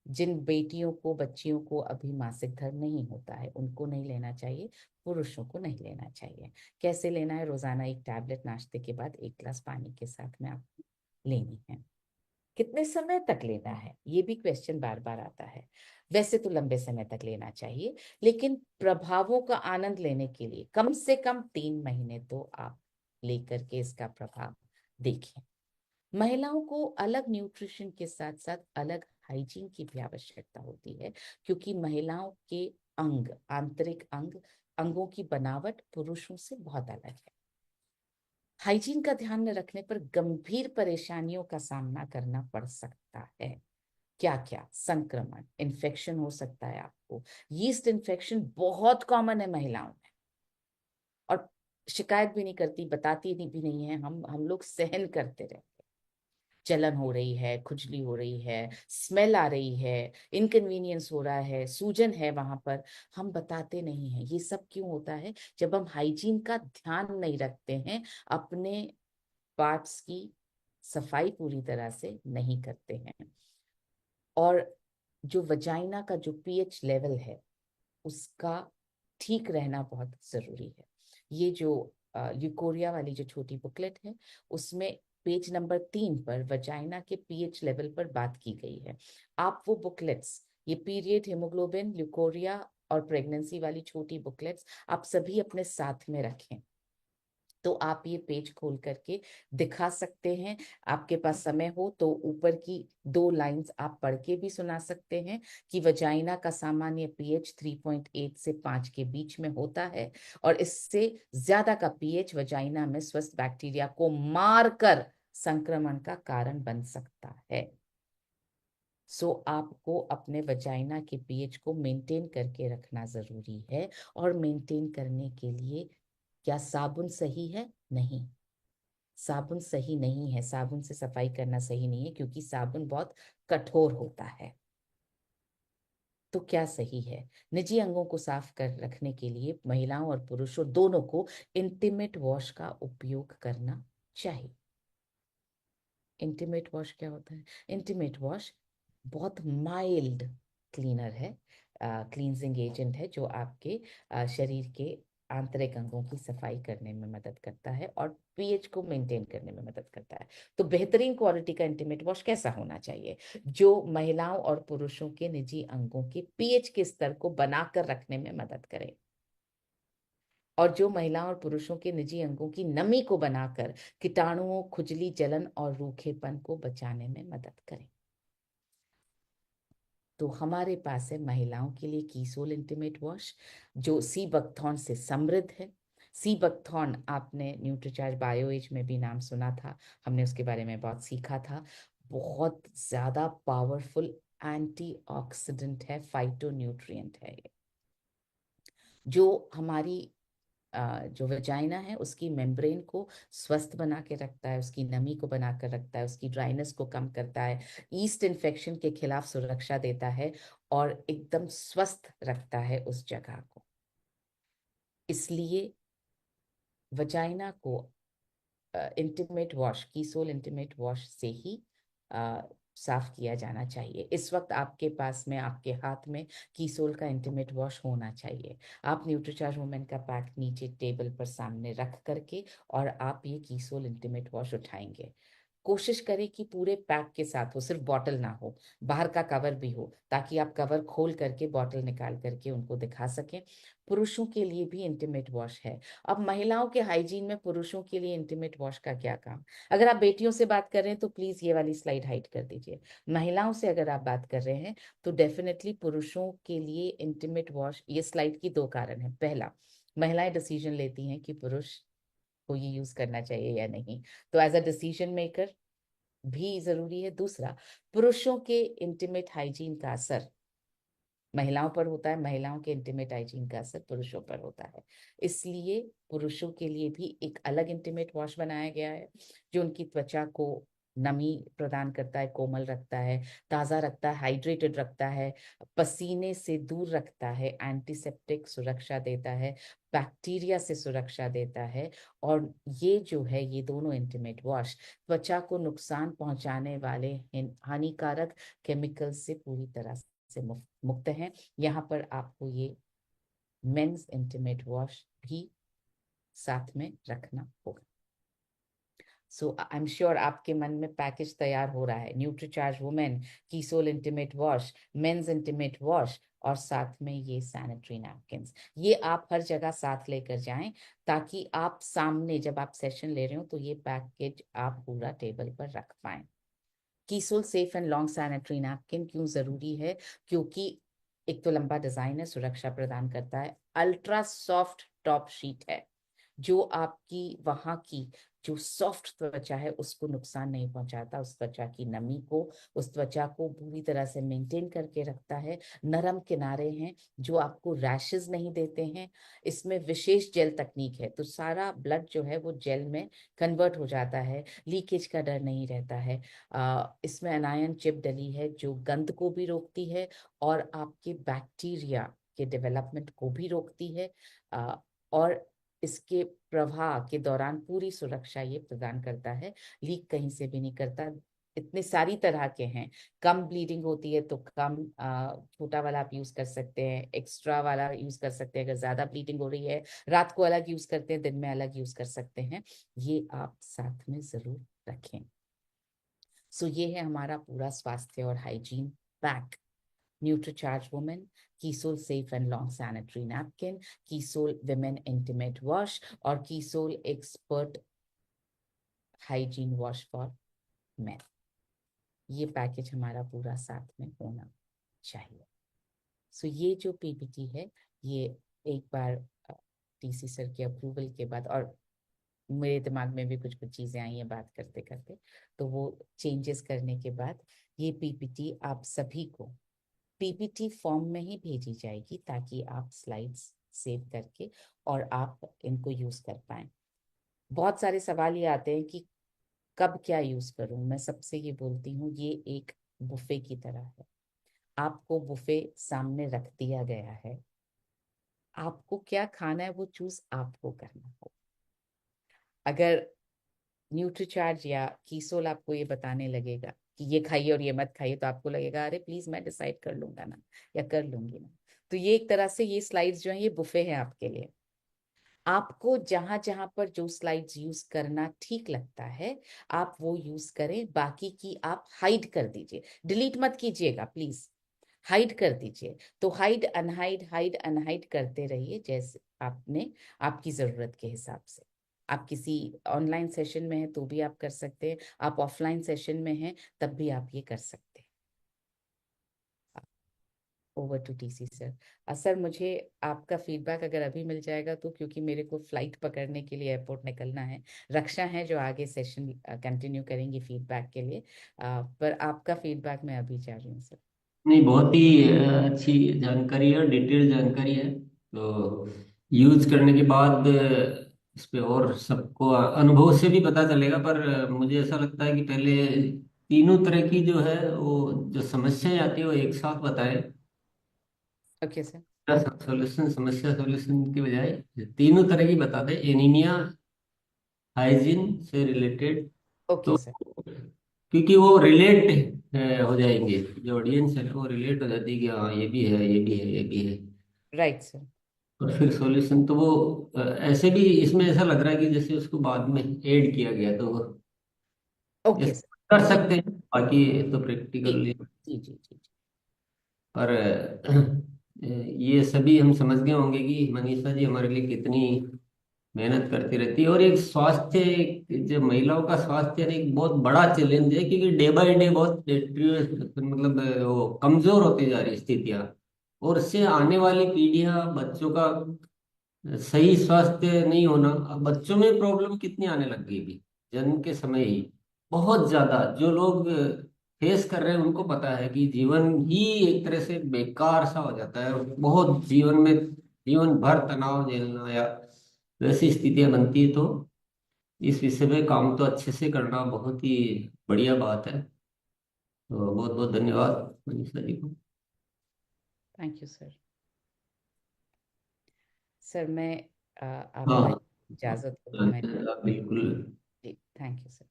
जिन बेटियों को, बच्चियों को अभी मासिक धर्म नहीं होता है, उनको नहीं लेना चाहिए। पुरुषों को नहीं लेना चाहिए। कैसे लेना है? रोजाना एक टैबलेट नाश्ते के बाद 1 गिलास पानी के साथ में आपको लेनी है। कितने समय तक लेना है, ये भी क्वेश्चन बार बार आता है। वैसे तो लंबे समय तक लेना चाहिए, लेकिन प्रभावों का आनंद लेने के लिए कम से कम 3 महीने तो आप लेकर के इसका प्रभाव देखें। महिलाओं को अलग न्यूट्रिशन के साथ साथ अलग हाइजीन की भी आवश्यकता होती है, क्योंकि महिलाओं के अंग, आंतरिक अंगों की बनावट पुरुषों से बहुत अलग है। हाइजीन का ध्यान न रखने पर गंभीर परेशानियों का सामना करना पड़ सकता है। क्या क्या? संक्रमण, इन्फेक्शन हो सकता है आपको। यीस्ट इन्फेक्शन बहुत कॉमन है महिलाओं में, और शिकायत भी नहीं करती, बताती नहीं भी नहीं है, हम लोग सहन करते रहे। जलन हो रही है, खुजली हो रही है, स्मेल आ रही है, इनकन्वीनियंस हो रहा है, सूजन है वहां पर, हम बताते नहीं हैं। ये सब क्यों होता है? जब हम हाइजीन का ध्यान नहीं रखते हैं, अपने पार्ट्स की सफाई पूरी तरह से नहीं करते हैं। और जो वजाइना का जो पीएच लेवल है, उसका ठीक रहना बहुत जरूरी है। ये जो ल्यूकोरिया वाली जो छोटी बुकलेट है, उसमें पेज नंबर 3 पर वजाइना के पीएच लेवल पर बात की गई है। आप वो बुकलेट्स, ये पीरियड, हिमोग्लोबिन, ल्यूकोरिया और प्रेगनेंसी वाली छोटी बुकलेट्स आप सभी अपने साथ में रखें। तो आप ये पेज खोल करके दिखा सकते हैं। आपके पास समय हो तो ऊपर की 2 लाइंस आप पढ़ के भी सुना सकते हैं कि वजाइना का सामान्य पीएच 3.8 से 5 के बीच में होता है, और इससे ज्यादा का पीएच वजाइना में स्वस्थ बैक्टीरिया को मारकर संक्रमण का कारण बन सकता है। सो आपको अपने वजाइना के पीएच को मेंटेन करके रखना जरूरी है। और मेंटेन करने के लिए क्या साबुन सही है? नहीं, साबुन सही नहीं है। साबुन से सफाई करना सही नहीं है, क्योंकि साबुन बहुत कठोर होता है। तो क्या सही है? निजी अंगों को साफ कर रखने के लिए महिलाओं और पुरुषों दोनों को इंटीमेट वॉश का उपयोग करना चाहिए। इंटीमेट वॉश क्या होता है? इंटीमेट वॉश बहुत माइल्ड क्लीनर है, क्लींजिंग एजेंट है, जो आपके शरीर के आंतरिक अंगों की सफाई करने में मदद करता है और पीएच को मेंटेन करने में मदद करता है। तो बेहतरीन क्वालिटी का इंटीमेट वॉश कैसा होना चाहिए? जो महिलाओं और पुरुषों के निजी अंगों के पीएच के स्तर को बनाकर रखने में मदद करे, और जो महिलाओं और पुरुषों के निजी अंगों की नमी को बनाकर कीटाणुओं, खुजली, जलन और रूखेपन को बचाने में मदद करे। तो हमारे पास है महिलाओं के लिए कीसोल इंटीमेट वॉश, जो सी बकथॉर्न से समृद्ध है, सी बकथॉर्न, आपने न्यूट्रीचार्ज बायो एज में भी नाम सुना था, हमने उसके बारे में बहुत सीखा था। बहुत ज्यादा पावरफुल एंटीऑक्सीडेंट है, फाइटोन्यूट्रिएंट है ये, जो हमारी जो वेजाइना है उसकी मेम्ब्रेन को स्वस्थ बना के रखता है, उसकी नमी को बना कर रखता है, उसकी ड्राइनेस को कम करता है, ईस्ट इन्फेक्शन के खिलाफ सुरक्षा देता है और एकदम स्वस्थ रखता है उस जगह को। इसलिए वजाइना को इंटीमेट वॉश, कीसोल इंटीमेट वॉश से ही अ, साफ किया जाना चाहिए। इस वक्त आपके पास में, आपके हाथ में कीसोल का इंटीमेट वॉश होना चाहिए। आप न्यूट्रीचार्ज वुमेन का पैक नीचे टेबल पर सामने रख करके और आप ये कीसोल इंटीमेट वॉश उठाएंगे। कोशिश करें कि पूरे पैक के साथ हो, सिर्फ बॉटल ना हो, बाहर का कवर भी हो, ताकि आप कवर खोल करके बॉटल निकाल करके उनको दिखा सकें। पुरुषों के लिए भी इंटीमेट वॉश है। अब महिलाओं के हाइजीन में पुरुषों के लिए इंटीमेट वॉश का क्या काम? अगर आप बेटियों से बात कर रहे हैं तो प्लीज ये वाली स्लाइड हाइड कर दीजिए। महिलाओं से अगर आप बात कर रहे हैं तो डेफिनेटली पुरुषों के लिए इंटीमेट वॉश, ये स्लाइड की दो कारण है। पहला, महिलाएं डिसीजन लेती हैं कि पुरुष को ये यूज करना चाहिए या नहीं, तो एज अ डिसीजन मेकर भी जरूरी है। दूसरा, पुरुषों के इंटीमेट हाइजीन का असर महिलाओं पर होता है, महिलाओं के इंटीमेट हाइजीन का असर पुरुषों पर होता है। इसलिए पुरुषों के लिए भी एक अलग इंटीमेट वॉश बनाया गया है, जो उनकी त्वचा को नमी प्रदान करता है, कोमल रखता है, ताजा रखता है, हाइड्रेटेड रखता है, पसीने से दूर रखता है, एंटीसेप्टिक सुरक्षा देता है, बैक्टीरिया से सुरक्षा देता है। और ये जो है, ये दोनों इंटीमेट वॉश त्वचा को नुकसान पहुंचाने वाले हानिकारक केमिकल से पूरी तरह से मुक्त हैं। यहाँ पर आपको ये मेंस इंटीमेट वॉश भी साथ में रखना होगा। सो आई एम श्योर आपके मन में पैकेज तैयार हो रहा है, न्यूट्रीचार्ज वुमेन, कीसोल intimate wash, men's intimate wash और साथ में ये सैनिटरी नैपकिन्स। ये आप हर जगह साथ लेकर जाएं, ताकि आप सामने जब आप सेशन ले रहे हो तो ये पैकेज आप पूरा टेबल पर रख पाएं। कीसोल safe and long sanitary napkin क्यों जरूरी है? क्योंकि एक तो लंबा डिजाइन है, सुरक्षा प्रदान करता है, अल्ट्रा सॉफ्ट टॉप शीट है, जो आपकी वहां की जो सॉफ्ट त्वचा है उसको नुकसान नहीं पहुंचाता, उस त्वचा की नमी को, उस त्वचा को पूरी तरह से मेंटेन करके रखता है। नरम किनारे हैं जो आपको रैशेस नहीं देते हैं। इसमें विशेष जेल तकनीक है, तो सारा ब्लड जो है वो जेल में कन्वर्ट हो जाता है, लीकेज का डर नहीं रहता है। इसमें अनायन चिप डली है जो गंध को भी रोकती है और आपके बैक्टीरिया के डेवलपमेंट को भी रोकती है। और इसके प्रवाह के दौरान पूरी सुरक्षा ये प्रदान करता है, लीक कहीं से भी नहीं करता। इतने सारी तरह के हैं, कम ब्लीडिंग होती है तो कम छोटा वाला आप यूज कर सकते हैं, एक्स्ट्रा वाला यूज कर सकते हैं। अगर ज्यादा ब्लीडिंग हो रही है, रात को अलग यूज करते हैं, दिन में अलग यूज कर सकते हैं। ये आप साथ में जरूर रखें। सो ये है हमारा पूरा स्वास्थ्य और हाइजीन पैक। न्यूट्रीचार्ज वुमेन, कीसोल safe and long sanitary napkin, कीसोल विमेन इंटीमेट वॉश और कीसोल expert hygiene wash for men. ये पैकेज हमारा पूरा साथ में होना चाहिए। सो ये जो पीपीटी है, ये एक बार टीसी सर के अप्रूवल के बाद, और मेरे दिमाग में भी कुछ कुछ चीजें आई हैं बात करते करते, तो वो चेंजेस करने के बाद ये पीपीटी आप सभी को पीपीटी फॉर्म में ही भेजी जाएगी, ताकि आप स्लाइड्स सेव करके और आप इनको यूज कर पाएं। बहुत सारे सवाल ये आते हैं कि कब क्या यूज करूं। मैं सबसे ये बोलती हूँ, ये एक बुफे की तरह है। आपको बुफे सामने रख दिया गया है, आपको क्या खाना है वो चूज आपको करना हो। अगर न्यूट्रीचार्ज या कीसोल आपको ये बताने लगेगा कि ये खाइए और ये मत खाइए, तो आपको लगेगा अरे प्लीज मैं डिसाइड कर लूंगा ना, या कर लूंगी ना। तो ये एक तरह से ये स्लाइड्स जो है ये बुफे है आपके लिए। आपको जहां जहां पर जो स्लाइड्स यूज करना ठीक लगता है आप वो यूज करें, बाकी की आप हाइड कर दीजिए, डिलीट मत कीजिएगा प्लीज, हाइड कर दीजिए। तो हाइड अनहाइड करते रहिए, जैसे आपने आपकी जरूरत के हिसाब से। आप किसी ऑनलाइन सेशन में हैं तो भी आप कर सकते हैं, आप ऑफलाइन सेशन में हैं तब भी आप ये कर सकते हैं। Over to TC sir. Sir मुझे आपका फीडबैक अगर अभी मिल जाएगा तो, क्योंकि मेरे को फ्लाइट पकड़ने के लिए एयरपोर्ट निकलना है। रक्षा है जो आगे सेशन कंटिन्यू करेंगी फीडबैक के लिए। पर आपका फीडबैक मैं अभी चाह रही हूँ सर। नहीं, बहुत ही अच्छी जानकारी है, डिटेल जानकारी है। तो यूज करने के बाद इस पे और सबको अनुभव से भी पता चलेगा। पर मुझे ऐसा लगता है कि पहले तीनों तरह की जो है वो जो समस्याएं आती है वो एक साथ बताएं। Okay sir. सॉल्यूशन, समस्या सॉल्यूशन की बजाय तीनों तरह की बता दें, एनीमिया, हाइजीन से रिलेटेड। ओके तो सर। क्योंकि वो रिलेट हो जाएंगे, जो ऑडियंस है वो रिलेट हो जाती है कि हाँ ये भी है, ये भी है, ये भी है। Right sir. और फिर सॉल्यूशन तो वो ऐसे भी इसमें ऐसा लग रहा है कि जैसे उसको बाद में ऐड किया गया, तो वो ओके ऐसे सर। कर ठीक। सकते हैं। बाकी तो ठीक। प्रैक्टिकली जी जी जी जी। पर ये सभी हम समझ गए होंगे कि मनीषा जी हमारे लिए कितनी मेहनत करती रहती है। और एक स्वास्थ्य, जो महिलाओं का स्वास्थ्य है, एक बहुत बड़ा चैलेंज है, क्योंकि डे बाय डे बहुत मतलब वो कमजोर होती जा रही स्थितियां। और इससे आने वाली पीढ़ियां, बच्चों का सही स्वास्थ्य नहीं होना। अब बच्चों में प्रॉब्लम कितनी आने लग गई भी जन्म के समय ही, बहुत ज्यादा। जो लोग फेस कर रहे हैं उनको पता है कि जीवन ही एक तरह से बेकार सा हो जाता है। बहुत जीवन में, जीवन भर तनाव झेलना या वैसी स्थितियां बनती है। तो इस विषय में काम तो अच्छे से करना बहुत ही बढ़िया बात है। तो बहुत बहुत धन्यवाद मनीषा जी को। Thank you sir. सर मैं आपका हाँ, इजाज़त हो तो मैं। आप बिल्कुल। जी thank you sir.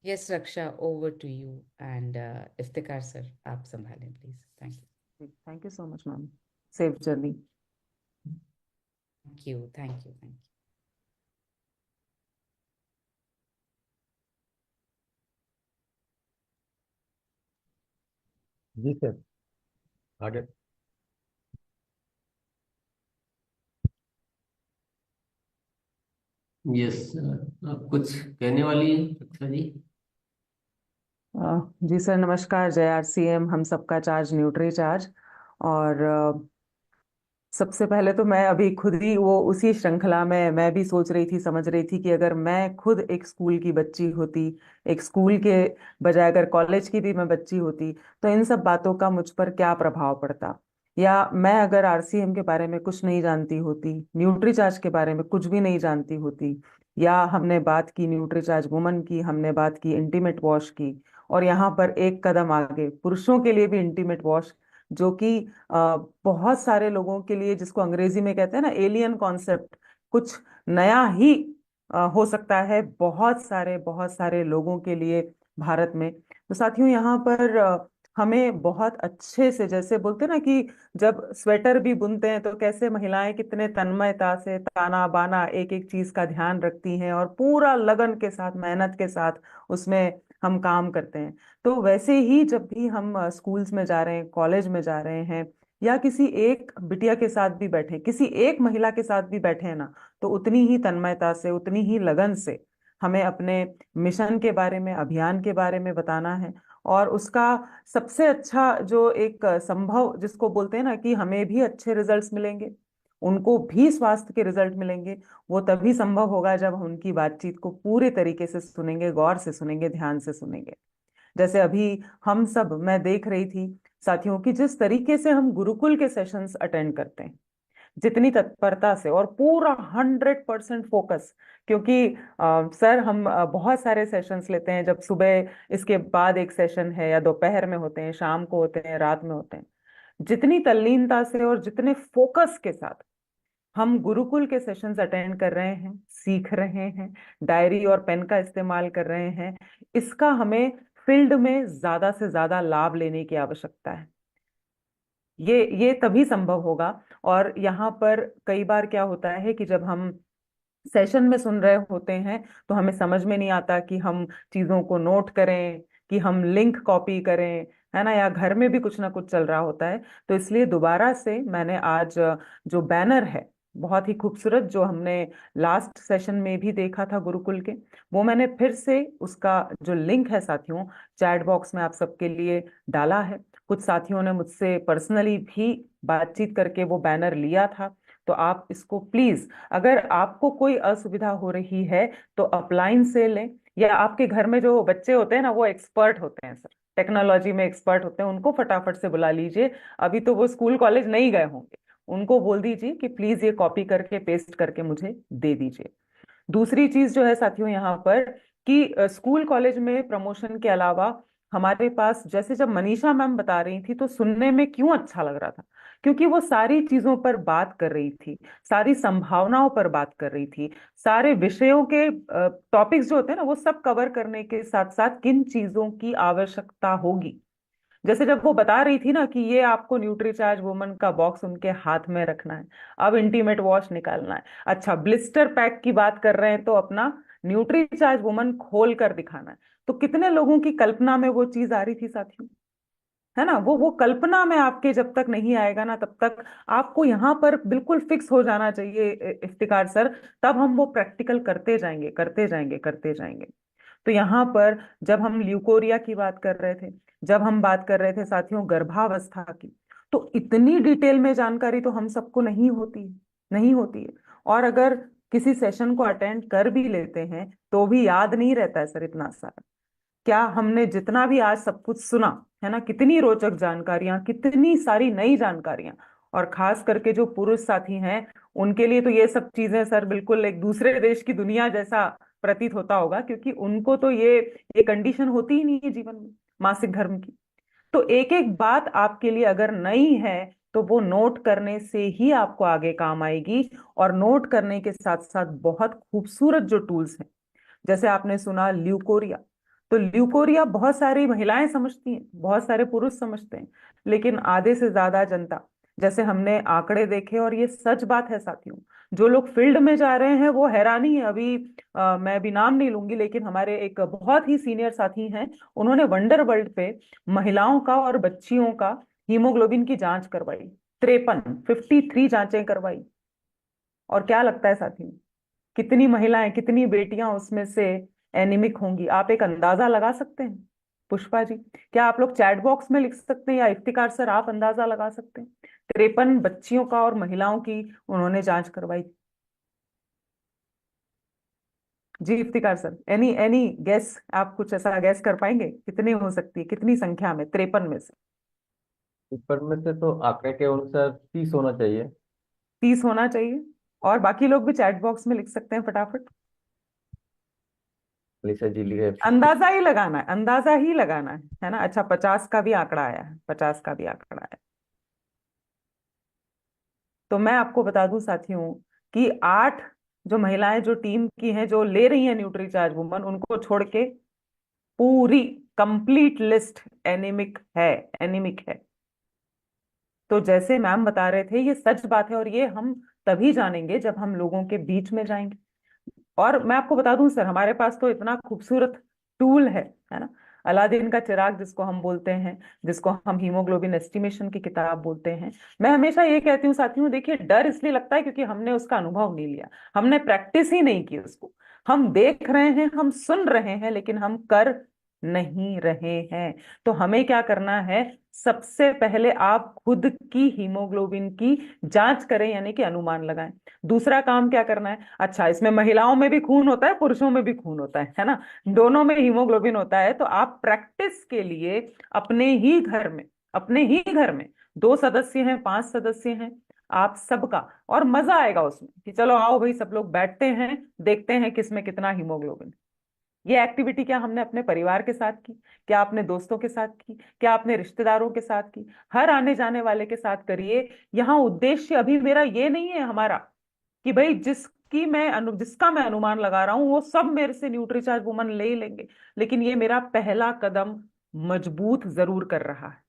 Yes Raksha, over to you and Iftikhar sir, आप संभालें please. Thank thank you so much ma'am. Safe journey. You. Thank you. Thank you. जी सर, आगे। यस, आप कुछ कहने वाली है अच्छा जी? जी सर नमस्कार। जय आरसीएम, हम सबका चार्ज, न्यूट्री चार्ज। और सबसे पहले तो मैं अभी खुद ही वो उसी श्रृंखला में मैं भी सोच रही थी, समझ रही थी कि अगर मैं खुद एक स्कूल की बच्ची होती, एक स्कूल के बजाय अगर कॉलेज की भी मैं बच्ची होती, तो इन सब बातों का मुझ पर क्या प्रभाव पड़ता। या मैं अगर आरसीएम के बारे में कुछ नहीं जानती होती, न्यूट्रीचार्ज के बारे में कुछ भी नहीं जानती होती, या हमने बात की न्यूट्रीचार्ज वुमन की, हमने बात की इंटीमेट वॉश की, और यहाँ पर एक कदम आगे पुरुषों के लिए भी इंटीमेट वॉश, जो कि बहुत सारे लोगों के लिए, जिसको अंग्रेजी में कहते हैं ना एलियन कॉन्सेप्ट, कुछ नया ही हो सकता है बहुत सारे लोगों के लिए भारत में। तो साथियों यहाँ पर हमें बहुत अच्छे से, जैसे बोलते हैं ना कि जब स्वेटर भी बुनते हैं तो कैसे महिलाएं कितने तन्मयता से ताना बाना एक एक चीज का ध्यान रखती हैं और पूरा लगन के साथ, मेहनत के साथ उसमें हम काम करते हैं। तो वैसे ही जब भी हम स्कूल्स में जा रहे हैं, कॉलेज में जा रहे हैं, या किसी एक बिटिया के साथ भी बैठे, किसी एक महिला के साथ भी बैठे हैं ना, तो उतनी ही तन्मयता से, उतनी ही लगन से हमें अपने मिशन के बारे में, अभियान के बारे में बताना है। और उसका सबसे अच्छा जो एक संभव, जिसको बोलते हैं ना कि हमें भी अच्छे रिजल्ट्स मिलेंगे, उनको भी स्वास्थ्य के रिजल्ट मिलेंगे, वो तभी संभव होगा जब हम उनकी बातचीत को पूरे तरीके से सुनेंगे, गौर से सुनेंगे, ध्यान से सुनेंगे। जैसे अभी हम सब, मैं देख रही थी साथियों की, जिस तरीके से हम गुरुकुल के सेशंस अटेंड करते हैं, जितनी तत्परता से और पूरा 100% फोकस। क्योंकि सर हम बहुत सारे सेशंस लेते हैं, जब सुबह इसके बाद एक सेशन है, या दोपहर में होते हैं, शाम को होते हैं, रात में होते हैं, जितनी तल्लीनता से और जितने फोकस के साथ हम गुरुकुल के सेशंस अटेंड कर रहे हैं, सीख रहे हैं, डायरी और पेन का इस्तेमाल कर रहे हैं, इसका हमें फील्ड में ज्यादा से ज्यादा लाभ लेने की आवश्यकता है। ये तभी संभव होगा। और यहाँ पर कई बार क्या होता है कि जब हम सेशन में सुन रहे होते हैं तो हमें समझ में नहीं आता कि हम चीजों को नोट करें, कि हम लिंक कॉपी करें, है ना, या घर में भी कुछ ना कुछ चल रहा होता है। तो इसलिए दोबारा से मैंने आज जो बैनर है, बहुत ही खूबसूरत, जो हमने लास्ट सेशन में भी देखा था गुरुकुल के, वो मैंने फिर से उसका जो लिंक है साथियों चैट बॉक्स में आप सबके लिए डाला है। कुछ साथियों ने मुझसे पर्सनली भी बातचीत करके वो बैनर लिया था। तो आप इसको प्लीज, अगर आपको कोई असुविधा हो रही है तो अपलाइन से लें, या आपके घर में जो बच्चे होते हैं ना वो एक्सपर्ट होते हैं सर, टेक्नोलॉजी में एक्सपर्ट होते हैं, उनको फटाफट से बुला लीजिए। अभी तो वो स्कूल कॉलेज नहीं गए होंगे, उनको बोल दीजिए कि प्लीज ये कॉपी करके पेस्ट करके मुझे दे दीजिए। दूसरी चीज जो है साथियों यहाँ पर, कि स्कूल कॉलेज में प्रमोशन के अलावा हमारे पास, जैसे जब मनीषा मैम बता रही थी तो सुनने में क्यों अच्छा लग रहा था, क्योंकि वो सारी चीजों पर बात कर रही थी, सारी संभावनाओं पर बात कर रही थी, सारे विषयों के टॉपिक्स जो होते हैं ना वो सब कवर करने के साथ साथ किन चीजों की आवश्यकता होगी। जैसे जब वो बता रही थी ना कि ये आपको न्यूट्रीचार्ज वुमन का बॉक्स उनके हाथ में रखना है, अब इंटीमेट वॉश निकालना है, अच्छा ब्लिस्टर पैक की बात कर रहे हैं तो अपना न्यूट्रीचार्ज वुमन खोल कर दिखाना है। तो कितने लोगों की कल्पना में वो चीज आ रही थी साथियों, है ना। वो कल्पना में आपके जब तक नहीं आएगा ना तब तक आपको यहाँ पर बिल्कुल फिक्स हो जाना चाहिए इफ्तिकार सर, तब हम वो प्रैक्टिकल करते जाएंगे करते जाएंगे करते जाएंगे। तो यहाँ पर जब हम ल्यूकोरिया की बात कर रहे थे, जब हम बात कर रहे थे साथियों गर्भावस्था की, तो इतनी डिटेल में जानकारी तो हम सबको नहीं होती है, नहीं होती है। और अगर किसी सेशन को अटेंड कर भी लेते हैं तो भी याद नहीं रहता है सर इतना सारा। क्या हमने जितना भी आज सब कुछ सुना है ना, कितनी रोचक जानकारियां, कितनी सारी नई जानकारियां, और खास करके जो पुरुष साथी हैं उनके लिए तो ये सब चीजें सर बिल्कुल एक दूसरे देश की दुनिया जैसा प्रतीत होता होगा, क्योंकि उनको तो ये कंडीशन होती ही नहीं है जीवन में मासिक धर्म की। तो एक एक बात आपके लिए अगर नई है तो वो नोट करने से ही आपको आगे काम आएगी। और नोट करने के साथ साथ बहुत खूबसूरत जो टूल्स हैं, जैसे आपने सुना ल्यूकोरिया, तो ल्यूकोरिया बहुत सारी महिलाएं समझती हैं, बहुत सारे पुरुष समझते हैं, लेकिन आधे से ज्यादा जनता, जैसे हमने आंकड़े देखे, और ये सच बात है साथियों, जो लोग फील्ड में जा रहे हैं वो हैरानी है। अभी मैं भी नाम नहीं लूंगी, लेकिन हमारे एक बहुत ही सीनियर साथी हैं, उन्होंने वंडर वर्ल्ड पे महिलाओं का और बच्चियों का हीमोग्लोबिन की जांच करवाई, 53 जांचें करवाई। और क्या लगता है साथियों, कितनी महिलाएं, कितनी बेटियां उसमें से एनीमिक होंगी, आप एक अंदाजा लगा सकते हैं। पुष्पा जी, क्या आप लोग चैट बॉक्स में लिख सकते हैं, या इफ्तिकार सर आप अंदाजा लगा सकते हैं? 53 बच्चियों का और महिलाओं की उन्होंने जांच करवाई। जी Iftikhar sir, any any guess, आप कुछ ऐसा गैस कर पाएंगे कितनी हो सकती है, कितनी संख्या में 53 में से? ऊपर में से तो आंकड़े के अनुसार 30 होना चाहिए। 30 होना चाहिए। और बाकी लोग भी चैट बॉक्स में लिख सकते हैं फटाफट। अलीशा जी लिए 50। अंदाजा ही लगाना है, अंदाजा ही लगाना है ना। अच्छा 50 का भी आंकड़ा आया है, 50 का भी आंकड़ा आया है। तो मैं आपको बता दूं साथियों कि 8 जो महिलाएं जो टीम की हैं जो ले रही हैं न्यूट्रीचार्ज वुमन, उनको छोड़ के पूरी कंप्लीट लिस्ट एनीमिक है, एनीमिक है। तो जैसे मैम बता रहे थे ये सच बात है, और ये हम तभी जानेंगे जब हम लोगों के बीच में जाएंगे। और मैं आपको बता दूं सर, हमारे पास तो इतना खूबसूरत टूल है ना, अलादीन का चिराग जिसको हम बोलते हैं, जिसको हम हीमोग्लोबिन एस्टिमेशन की किताब बोलते हैं। मैं हमेशा ये कहती हूँ साथियों, देखिए डर इसलिए लगता है क्योंकि हमने उसका अनुभव नहीं लिया, हमने प्रैक्टिस ही नहीं की उसको। हम देख रहे हैं, हम सुन रहे हैं, लेकिन हम कर नहीं रहे हैं। तो हमें क्या करना है, सबसे पहले आप खुद की हीमोग्लोबिन की जांच करें, यानी कि अनुमान लगाएं। दूसरा काम क्या करना है, अच्छा इसमें महिलाओं में भी खून होता है, पुरुषों में भी खून होता है ना, दोनों में हीमोग्लोबिन होता है। तो आप प्रैक्टिस के लिए अपने ही घर में, अपने ही घर में 2 सदस्य हैं, 5 सदस्य हैं, आप सबका, और मजा आएगा उसमें कि चलो आओ भाई सब लोग बैठते हैं, देखते हैं किसमें कितना हीमोग्लोबिन। ये एक्टिविटी क्या हमने अपने परिवार के साथ की, क्या आपने दोस्तों के साथ की, क्या आपने रिश्तेदारों के साथ की, हर आने जाने वाले के साथ करिए। यहाँ उद्देश्य अभी मेरा ये नहीं है हमारा कि भाई जिसका मैं अनुमान लगा रहा हूं वो सब मेरे से न्यूट्रीचार्ज वुमन ले ही लेंगे, लेकिन ये मेरा पहला कदम मजबूत जरूर कर रहा है।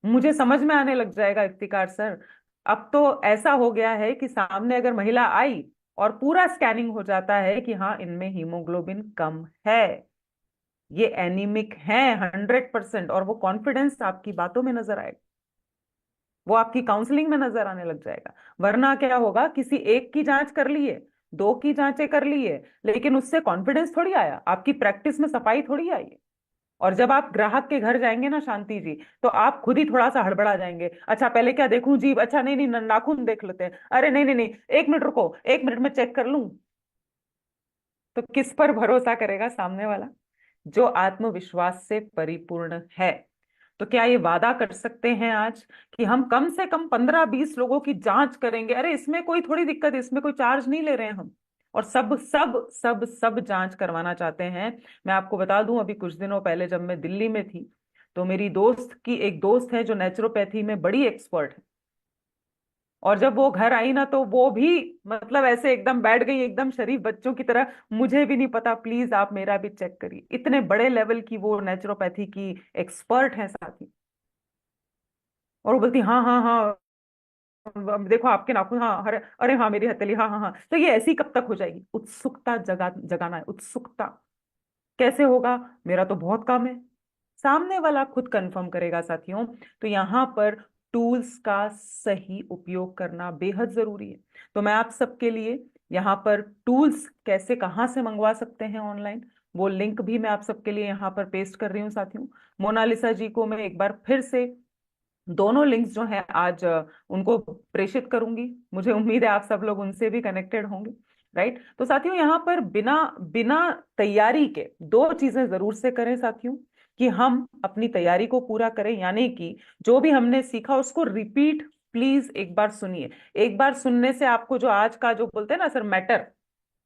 मुझे समझ में आने लग जाएगा इफ्तिकार सर, अब तो ऐसा हो गया है कि सामने अगर महिला आई और पूरा स्कैनिंग हो जाता है कि हाँ इनमें हीमोग्लोबिन कम है, ये एनीमिक है 100%, और वो कॉन्फिडेंस आपकी बातों में नजर आएगा। वो आपकी काउंसलिंग में नजर आने लग जाएगा। वरना क्या होगा, किसी एक की जांच कर ली है, दो की जांचें कर ली है, लेकिन उससे कॉन्फिडेंस थोड़ी आया, आपकी प्रैक्टिस में सफाई थोड़ी आई है। और जब आप ग्राहक के घर जाएंगे ना शांति जी, तो आप खुद ही थोड़ा सा हड़बड़ा जाएंगे। अच्छा पहले क्या देखूं, जीभ, अच्छा नहीं नहीं नाखून देख लेते हैं, अरे नहीं नहीं नहीं, 1 मिनट रुको, 1 मिनट में चेक कर लूं। तो किस पर भरोसा करेगा सामने वाला? जो आत्मविश्वास से परिपूर्ण है। तो क्या ये वादा कर सकते हैं आज कि हम कम से कम 15-20 लोगों की जांच करेंगे? अरे इसमें कोई थोड़ी दिक्कत है, इसमें कोई चार्ज नहीं ले रहे हैं हम। और सब सब सब सब जांच करवाना चाहते हैं। मैं आपको बता दूं, अभी कुछ दिनों पहले जब मैं दिल्ली में थी, तो मेरी दोस्त की एक दोस्त है जो नेचुरोपैथी में बड़ी एक्सपर्ट है। और जब वो घर आई ना, तो वो भी मतलब ऐसे एकदम बैठ गई, एकदम शरीफ बच्चों की तरह, मुझे भी नहीं पता, प्लीज आप मेरा भी चेक करिए। इतने बड़े लेवल की वो नेचुरोपैथी की एक्सपर्ट है साथी। और वो बोलती हाँ हाँ हाँ, देखो आपके नाखून, हाँ, अरे अरे हाँ मेरी हथेली, हाँ हाँ हाँ। तो ये ऐसी कब तक हो जाएगी? उत्सुकता जगाना है, उत्सुकता। कैसे होगा? मेरा तो बहुत कम है। सामने वाला खुद कंफर्म करेगा साथियों। तो यहाँ पर टूल्स का सही उपयोग करना बेहद जरूरी है। तो मैं आप सबके लिए यहाँ पर टूल्स कैसे, कहाँ से मंगवा सकते हैं ऑनलाइन, वो लिंक भी मैं आप सबके लिए यहाँ पर पेस्ट कर रही हूँ साथियों। मोनालिसा जी को मैं एक बार फिर से दोनों लिंक्स जो हैं आज उनको प्रेषित करूंगी। मुझे उम्मीद है आप सब लोग उनसे भी कनेक्टेड होंगे। राइट। तो साथियों यहाँ पर बिना बिना तैयारी के दो चीजें जरूर से करें साथियों, कि हम अपनी तैयारी को पूरा करें, यानी कि जो भी हमने सीखा उसको रिपीट प्लीज एक बार सुनिए। एक बार सुनने से आपको जो आज का जो बोलते हैं ना सर मैटर,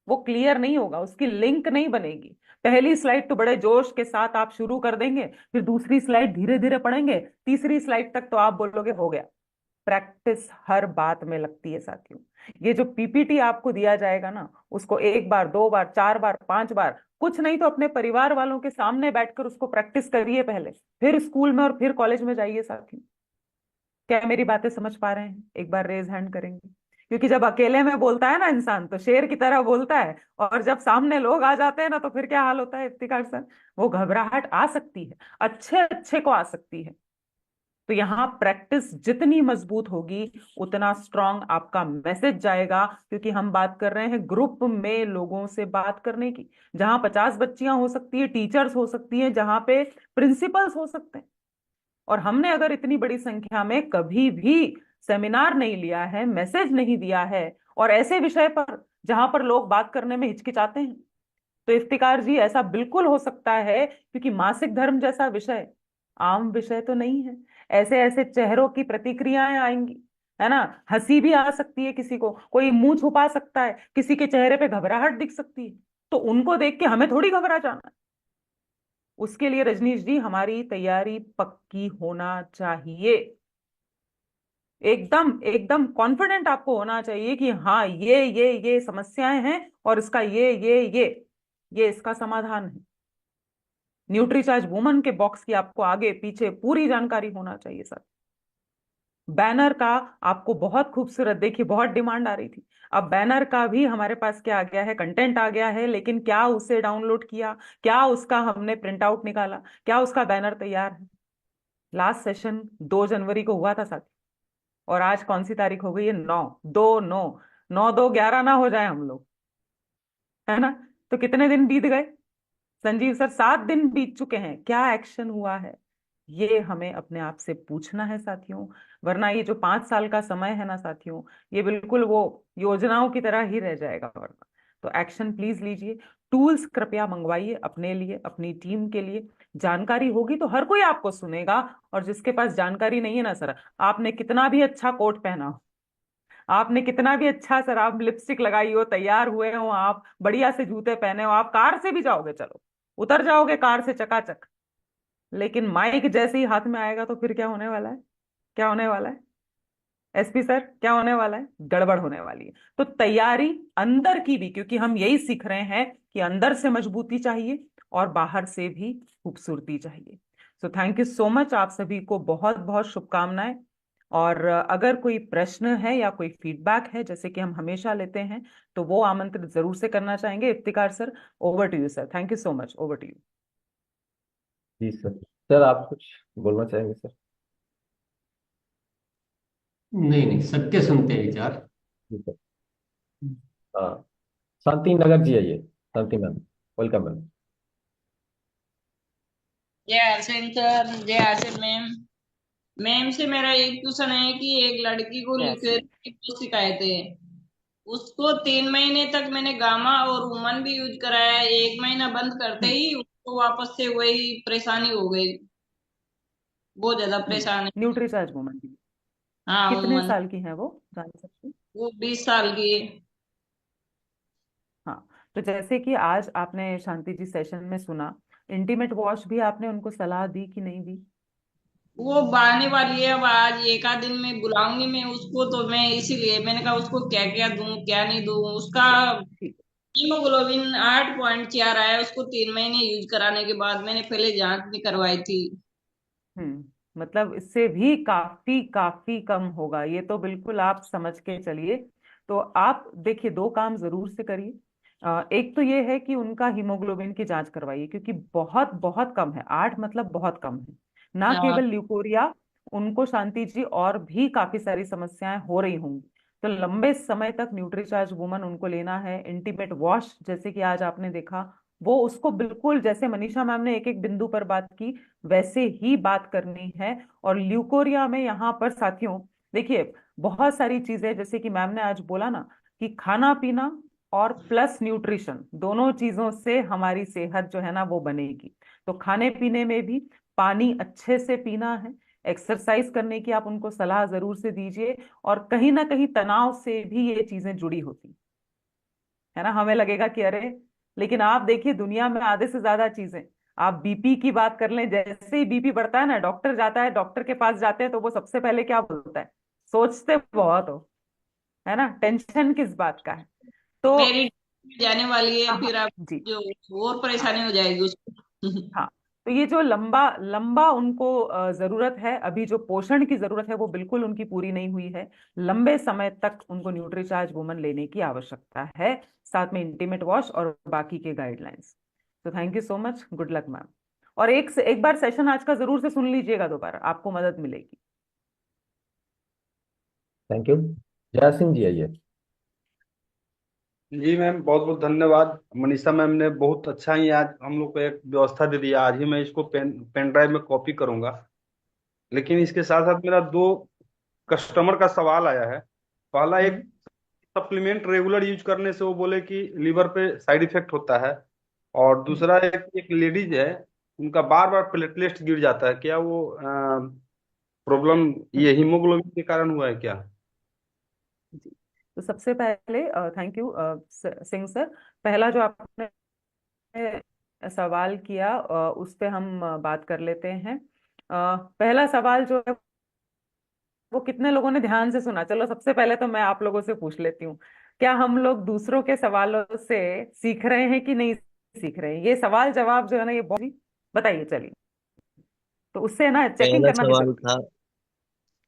वो क्लियर नहीं होगा, उसकी लिंक नहीं बनेगी। पहली स्लाइड तो बड़े जोश के साथ आप शुरू कर देंगे, फिर दूसरी स्लाइड धीरे धीरे पढ़ेंगे, तीसरी स्लाइड तक तो आप बोलोगे हो गया। प्रैक्टिस हर बात में लगती है साथियों। ये जो पीपीटी आपको दिया जाएगा ना, उसको 1 बार 2 बार 4 बार 5 बार, कुछ नहीं तो अपने परिवार वालों के सामने बैठकर उसको प्रैक्टिस करिए पहले, फिर स्कूल में और फिर कॉलेज में जाइए साथियों। क्या मेरी बातें समझ पा रहे हैं? एक बार रेज हैंड करेंगे। क्योंकि जब अकेले में बोलता है ना इंसान, तो शेर की तरह बोलता है, और जब सामने लोग आ जाते हैं ना, तो फिर क्या हाल होता है इफ्तिकार सर? वो घबराहट आ सकती है, अच्छे अच्छे को आ सकती है। तो यहाँ प्रैक्टिस जितनी मजबूत होगी, उतना स्ट्रांग आपका मैसेज जाएगा। क्योंकि हम बात कर रहे हैं ग्रुप में लोगों से बात करने की, जहां 50 बच्चियां हो सकती है, टीचर्स हो सकती हैं, जहां पे प्रिंसिपल्स हो सकते हैं। और हमने अगर इतनी बड़ी संख्या में कभी भी सेमिनार नहीं लिया है, मैसेज नहीं दिया है, और ऐसे विषय पर जहां पर लोग बात करने में हिचकिचाते हैं, तो इफ्तिकार जी ऐसा बिल्कुल हो सकता है, क्योंकि मासिक धर्म जैसा विषय आम विषय तो नहीं है। ऐसे ऐसे चेहरों की प्रतिक्रियाएं आएंगी, है ना? हंसी भी आ सकती है, किसी को कोई मुंह छुपा सकता है, किसी के चेहरे पे घबराहट दिख सकती है। तो उनको देख के हमें थोड़ी घबरा जाना है। उसके लिए रजनीश जी हमारी तैयारी पक्की होना चाहिए। एकदम एकदम कॉन्फिडेंट आपको होना चाहिए कि हाँ ये समस्याएं हैं, और इसका ये इसका समाधान है। न्यूट्रीचार्ज वुमन के बॉक्स की आपको आगे पीछे पूरी जानकारी होना चाहिए सर। बैनर का आपको बहुत खूबसूरत, देखिए बहुत डिमांड आ रही थी। अब बैनर का भी हमारे पास क्या आ गया है, कंटेंट आ गया है, लेकिन क्या उसे डाउनलोड किया, क्या उसका हमने प्रिंट आउट निकाला, क्या उसका बैनर तैयार है? लास्ट सेशन 2 जनवरी को हुआ था साथी, और आज कौन सी तारीख हो गई है? 9 2 9, 9 2 11 ना हो जाए हम लोग, है ना? तो कितने दिन बीत गए संजीव सर? 7 दिन बीत चुके हैं। क्या एक्शन हुआ है, ये हमें अपने आप से पूछना है साथियों। वरना ये जो 5 साल का समय है ना साथियों, ये बिल्कुल वो योजनाओं की तरह ही रह जाएगा वरना। तो एक्शन प्लीज लीजिए। टूल्स कृपया मंगवाइए अपने लिए, अपनी टीम के लिए। जानकारी होगी तो हर कोई आपको सुनेगा। और जिसके पास जानकारी नहीं है ना सर, आपने कितना भी अच्छा कोट पहना हो, आपने कितना भी अच्छा सर आप लिपस्टिक लगाई हो, तैयार हुए हो, आप बढ़िया से जूते पहने हो, आप कार से भी जाओगे, चलो उतर जाओगे कार से चकाचक, लेकिन माइक जैसे ही हाथ में आएगा तो फिर क्या होने वाला है? क्या होने वाला है एसपी सर? क्या होने वाला है? गड़बड़ होने वाली है। तो तैयारी अंदर की भी, क्योंकि हम यही सीख रहे हैं कि अंदर से मजबूती चाहिए और बाहर से भी खूबसूरती चाहिए। So thank you so much, आप सभी को बहुत बहुत शुभकामनाएं। और अगर कोई प्रश्न है या कोई फीडबैक है, जैसे कि हम हमेशा लेते हैं, तो वो आमंत्रित जरूर से करना चाहेंगे। Iftikhar sir, over to you sir. Thank you so much, over to you. जी सर। सर आप कुछ बोलना चाहेंगे सर? नहीं नहीं, सत्य सुनते हैं विचार। ठीक है। हाँ, शांति नगर जी आइए। शांति मैम, वेलकम मैम। जय हर्षन सर, जय हर्षन मैम। मैम से मेरा एक क्वेश्चन है कि एक लड़की को जैसे लिक्विड की शिकायत है। उसको 3 महीने तक मैंने गामा और वुमन भी यूज कराया, 1 महीना बंद करते ही उसको वापस से वही परेशानी हो गई। बहुत ज्यादा परेशान है। न्यूट्रीचार्ज वुमन की हाँ, कितने वुमन। साल की है वो, जान सकते हैं? वो 20 साल की है। हाँ, तो जैसे कि आज आपने शांति जी सेशन में सुना, इंटीमेट वॉश भी आपने उनको सलाह दी कि नहीं दी? वो बहाने वाली है। अब आज एक आध दिन में बुलाऊंगी मैं उसको, तो मैं इसीलिए मैंने कहा उसको क्या क्या दूं क्या नहीं दूं। उसका ठीक। हीमोग्लोबिन 8.4 आया है उसको 3 महीने यूज कराने के बाद। मैंने पहले जांच भी करवाई थी। मतलब इससे भी काफी काफी कम होगा, ये तो बिल्कुल आप समझ के चलिए। तो आप देखिए, दो काम जरूर से करिए। एक तो ये है कि उनका हीमोग्लोबिन की जांच करवाइए, क्योंकि बहुत बहुत कम है, 8 मतलब बहुत कम है। ना हाँ, केवल ल्यूकोरिया, उनको शांति जी और भी काफी सारी समस्याएं हो रही होंगी। तो लंबे समय तक न्यूट्रीचार्ज वुमन उनको लेना है। इंटीमेट वॉश जैसे कि आज आपने देखा, वो उसको बिल्कुल जैसे मनीषा मैम ने एक एक बिंदु पर बात की, वैसे ही बात करनी है। और ल्यूकोरिया में यहाँ पर साथियों देखिए, बहुत सारी चीजें जैसे कि मैम ने आज बोला ना, कि खाना पीना और प्लस न्यूट्रिशन, दोनों चीजों से हमारी सेहत जो है ना वो बनेगी। तो खाने पीने में भी पानी अच्छे से पीना है। एक्सरसाइज करने की आप उनको सलाह जरूर से दीजिए। और कहीं ना कहीं तनाव से भी ये चीजें जुड़ी होती है ना। हमें लगेगा कि अरे, लेकिन आप देखिए दुनिया में आधे से ज्यादा चीजें, आप बीपी की बात कर लें, जैसे ही बीपी बढ़ता है ना, डॉक्टर जाता है, डॉक्टर के पास जाते हैं तो वो सबसे पहले क्या बोलता है? सोचते बहुत हो, है ना, टेंशन किस बात का है। तो मेरी जाने वाली है, हाँ हाँ फिर आप जी। जो और हाँ परेशानी हो जाएगी उसको। हाँ, तो ये जो लंबा लंबा उनको जरूरत है, अभी जो पोषण की जरूरत है वो बिल्कुल उनकी पूरी नहीं हुई है। लंबे समय तक उनको न्यूट्रीचार्ज वुमन लेने की आवश्यकता है, साथ में इंटीमेट वॉश और बाकी के गाइडलाइंस। तो thank you so much, good luck ma'am. और एक बार सेशन आज का जरूर से सुन लीजिएगा, दोबारा आपको मदद मिलेगी। Thank you. जय सिंह जी आइए। जी मैम, बहुत बहुत धन्यवाद। मनीषा मैम ने बहुत अच्छा ही आज हम लोग को एक व्यवस्था दे दिया। आज ही मैं इसको पेन ड्राइव में कॉपी करूंगा। लेकिन इसके साथ साथ मेरा दो कस्टमर का सवाल आया है। पहला, एक हम्म सप्लीमेंट रेगुलर यूज करने से वो बोले कि लीवर पे साइड इफेक्ट होता है। और हम्म दूसरा, एक लेडीज है, उनका बार बार प्लेटलेट गिर जाता है। क्या वो प्रॉब्लम हम्म ये हीमोग्लोबिन के कारण हुआ है क्या? जी। तो सबसे पहले थैंक यू सिंह सर। पहला जो आपने सवाल किया, उस पे हम बात कर लेते हैं। पहला सवाल जो है वो कितने लोगों ने ध्यान से सुना? चलो सबसे पहले तो मैं आप लोगों से पूछ लेती हूँ, क्या हम लोग दूसरों के सवालों से सीख रहे हैं कि नहीं सीख रहे हैं? ये सवाल जवाब जो है ना, ये बहुत, बताइए चलिए। तो उससे ना चेकिंग पहला करना भी सवाल जरूरी था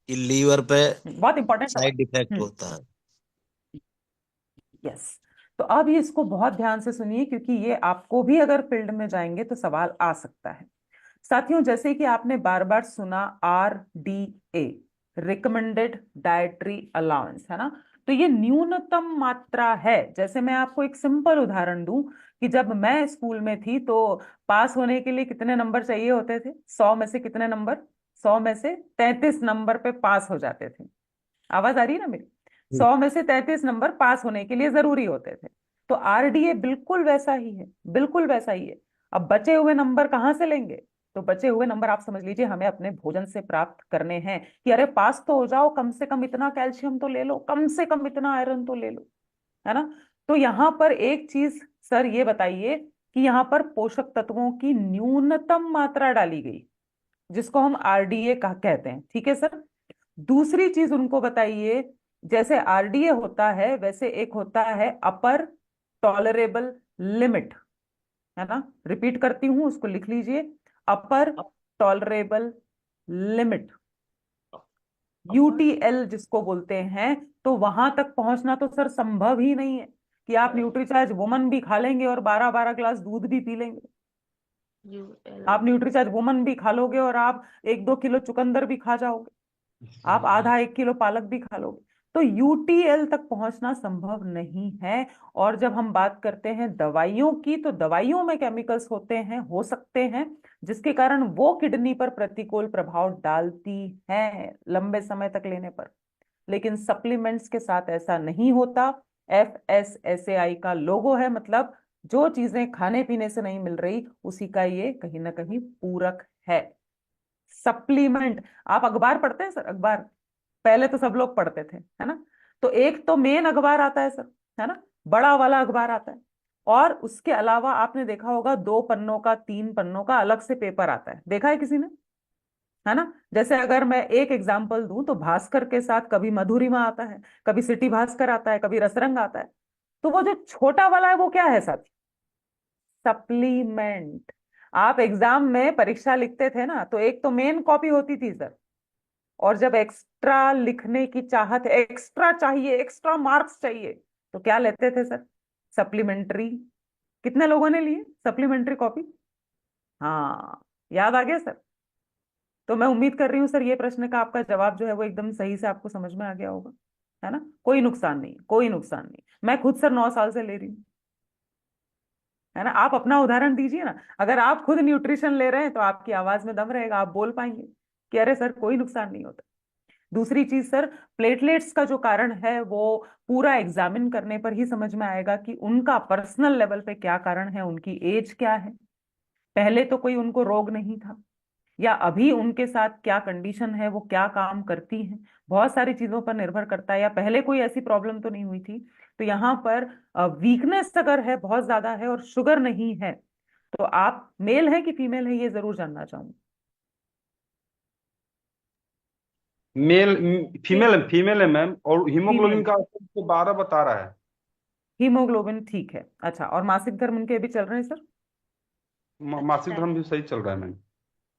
कि लीवर पे है, बहुत इंपॉर्टेंट सवाल। साइड इफेक्ट हम्म होता है। यस। तो अब ये इसको बहुत ध्यान से सुनिए, क्योंकि ये आपको भी अगर फील्ड में जाएंगे तो सवाल आ सकता है। साथियों, जैसे कि आपने बार बार सुना, RDA, रिकमेंडेड डाइटरी अलाउंस, है ना। तो ये न्यूनतम मात्रा है। जैसे मैं आपको एक सिंपल उदाहरण दूं, कि जब मैं स्कूल में थी तो पास होने के लिए कितने नंबर चाहिए होते थे? 100 में से कितने नंबर? 100 में से 33 नंबर पे पास हो जाते थे। आवाज आ रही है ना मेरी? 100 में से 33 नंबर पास होने के लिए जरूरी होते थे। तो RDA बिल्कुल वैसा ही है, बिल्कुल वैसा ही है। अब बचे हुए नंबर कहाँ से लेंगे? तो बचे हुए नंबर आप समझ लीजिए हमें अपने भोजन से प्राप्त करने हैं, कि अरे पास तो हो जाओ, कम से कम इतना कैल्शियम तो ले लो, कम से कम इतना आयरन तो ले लो, है ना। तो यहाँ पर एक चीज सर ये बताइए, कि यहाँ पर पोषक तत्वों की न्यूनतम मात्रा डाली गई, जिसको हम RDA का कहते हैं, ठीक है सर। दूसरी चीज उनको बताइए, जैसे RDA होता है वैसे एक होता है अपर टॉलरेबल लिमिट, है ना। रिपीट करती हूं, उसको लिख लीजिए, अपर टॉलरेबल लिमिट, UTL जिसको बोलते हैं। तो वहां तक पहुंचना तो सर संभव ही नहीं है, कि आप न्यूट्रीचार्ज वुमन भी खा लेंगे और 12-12 ग्लास दूध भी पी लेंगे। आप न्यूट्रीचार्ज वुमन भी खा लोगे और आप 1-2 किलो चुकंदर भी खा जाओगे, आप आधा 1 किलो पालक भी खा लोगे तो यूटीएल तक पहुंचना संभव नहीं है। और जब हम बात करते हैं दवाइयों की, तो दवाइयों में केमिकल्स होते हैं, हो सकते हैं, जिसके कारण वो किडनी पर प्रतिकूल प्रभाव डालती हैं लंबे समय तक लेने पर। लेकिन सप्लीमेंट्स के साथ ऐसा नहीं होता। FSSAI का लोगो है, मतलब जो चीजें खाने पीने से नहीं मिल रही उसी का ये कहीं ना कहीं पूरक है। सप्लीमेंट, आप अखबार पढ़ते हैं सर? अखबार पहले तो सब लोग पढ़ते थे, है ना? तो एक तो मेन अखबार आता है सर, है ना, बड़ा वाला अखबार आता है। और उसके अलावा आपने देखा होगा 2 पन्नों का, 3 पन्नों का अलग से पेपर आता है, देखा है किसी ने? है ना? जैसे अगर मैं एक एग्जांपल दूं तो भास्कर के साथ कभी मधुरिमा आता है, कभी सिटी भास्कर आता है, कभी रसरंग आता है। तो वो जो छोटा वाला है वो क्या है साथी? सप्लीमेंट। आप एग्जाम में परीक्षा लिखते थे ना, तो एक तो मेन कॉपी होती थी सर, और जब एक्स्ट्रा लिखने की चाहत, एक्स्ट्रा चाहिए, एक्स्ट्रा मार्क्स चाहिए, तो क्या लेते थे सर? सप्लीमेंट्री। कितने लोगों ने लिए सप्लीमेंट्री कॉपी? हाँ, याद आ गया सर? तो मैं उम्मीद कर रही हूँ सर ये प्रश्न का आपका जवाब जो है वो एकदम सही से आपको समझ में आ गया होगा, है ना? कोई नुकसान नहीं, कोई नुकसान नहीं। मैं खुद सर 9 साल से ले रही हूँ, है ना? आप अपना उदाहरण दीजिए ना। अगर आप खुद न्यूट्रिशन ले रहे हैं तो आपकी आवाज में दम रहेगा, आप बोल पाएंगे कि अरे सर कोई नुकसान नहीं होता। दूसरी चीज सर, प्लेटलेट्स का जो कारण है वो पूरा एग्जामिन करने पर ही समझ में आएगा कि उनका पर्सनल लेवल पे क्या कारण है, उनकी एज क्या है, पहले तो कोई उनको रोग नहीं था, या अभी उनके साथ क्या कंडीशन है, वो क्या काम करती हैं, बहुत सारी चीजों पर निर्भर करता है, या पहले कोई ऐसी प्रॉब्लम तो नहीं हुई थी। तो यहाँ पर वीकनेस अगर है, बहुत ज्यादा है और शुगर नहीं है, तो आप मेल है कि फीमेल है ये जरूर जानना चाहूंगी। मेल, फीमेल है मैम, और हीमोग्लोबिन फीमेल। का स्तर तो 12 बता रहा है। हीमोग्लोबिन ठीक है, अच्छा। और मासिक धर्म उनके अभी चल रहे हैं सर? मासिक धर्म भी सही चल रहा है मैम।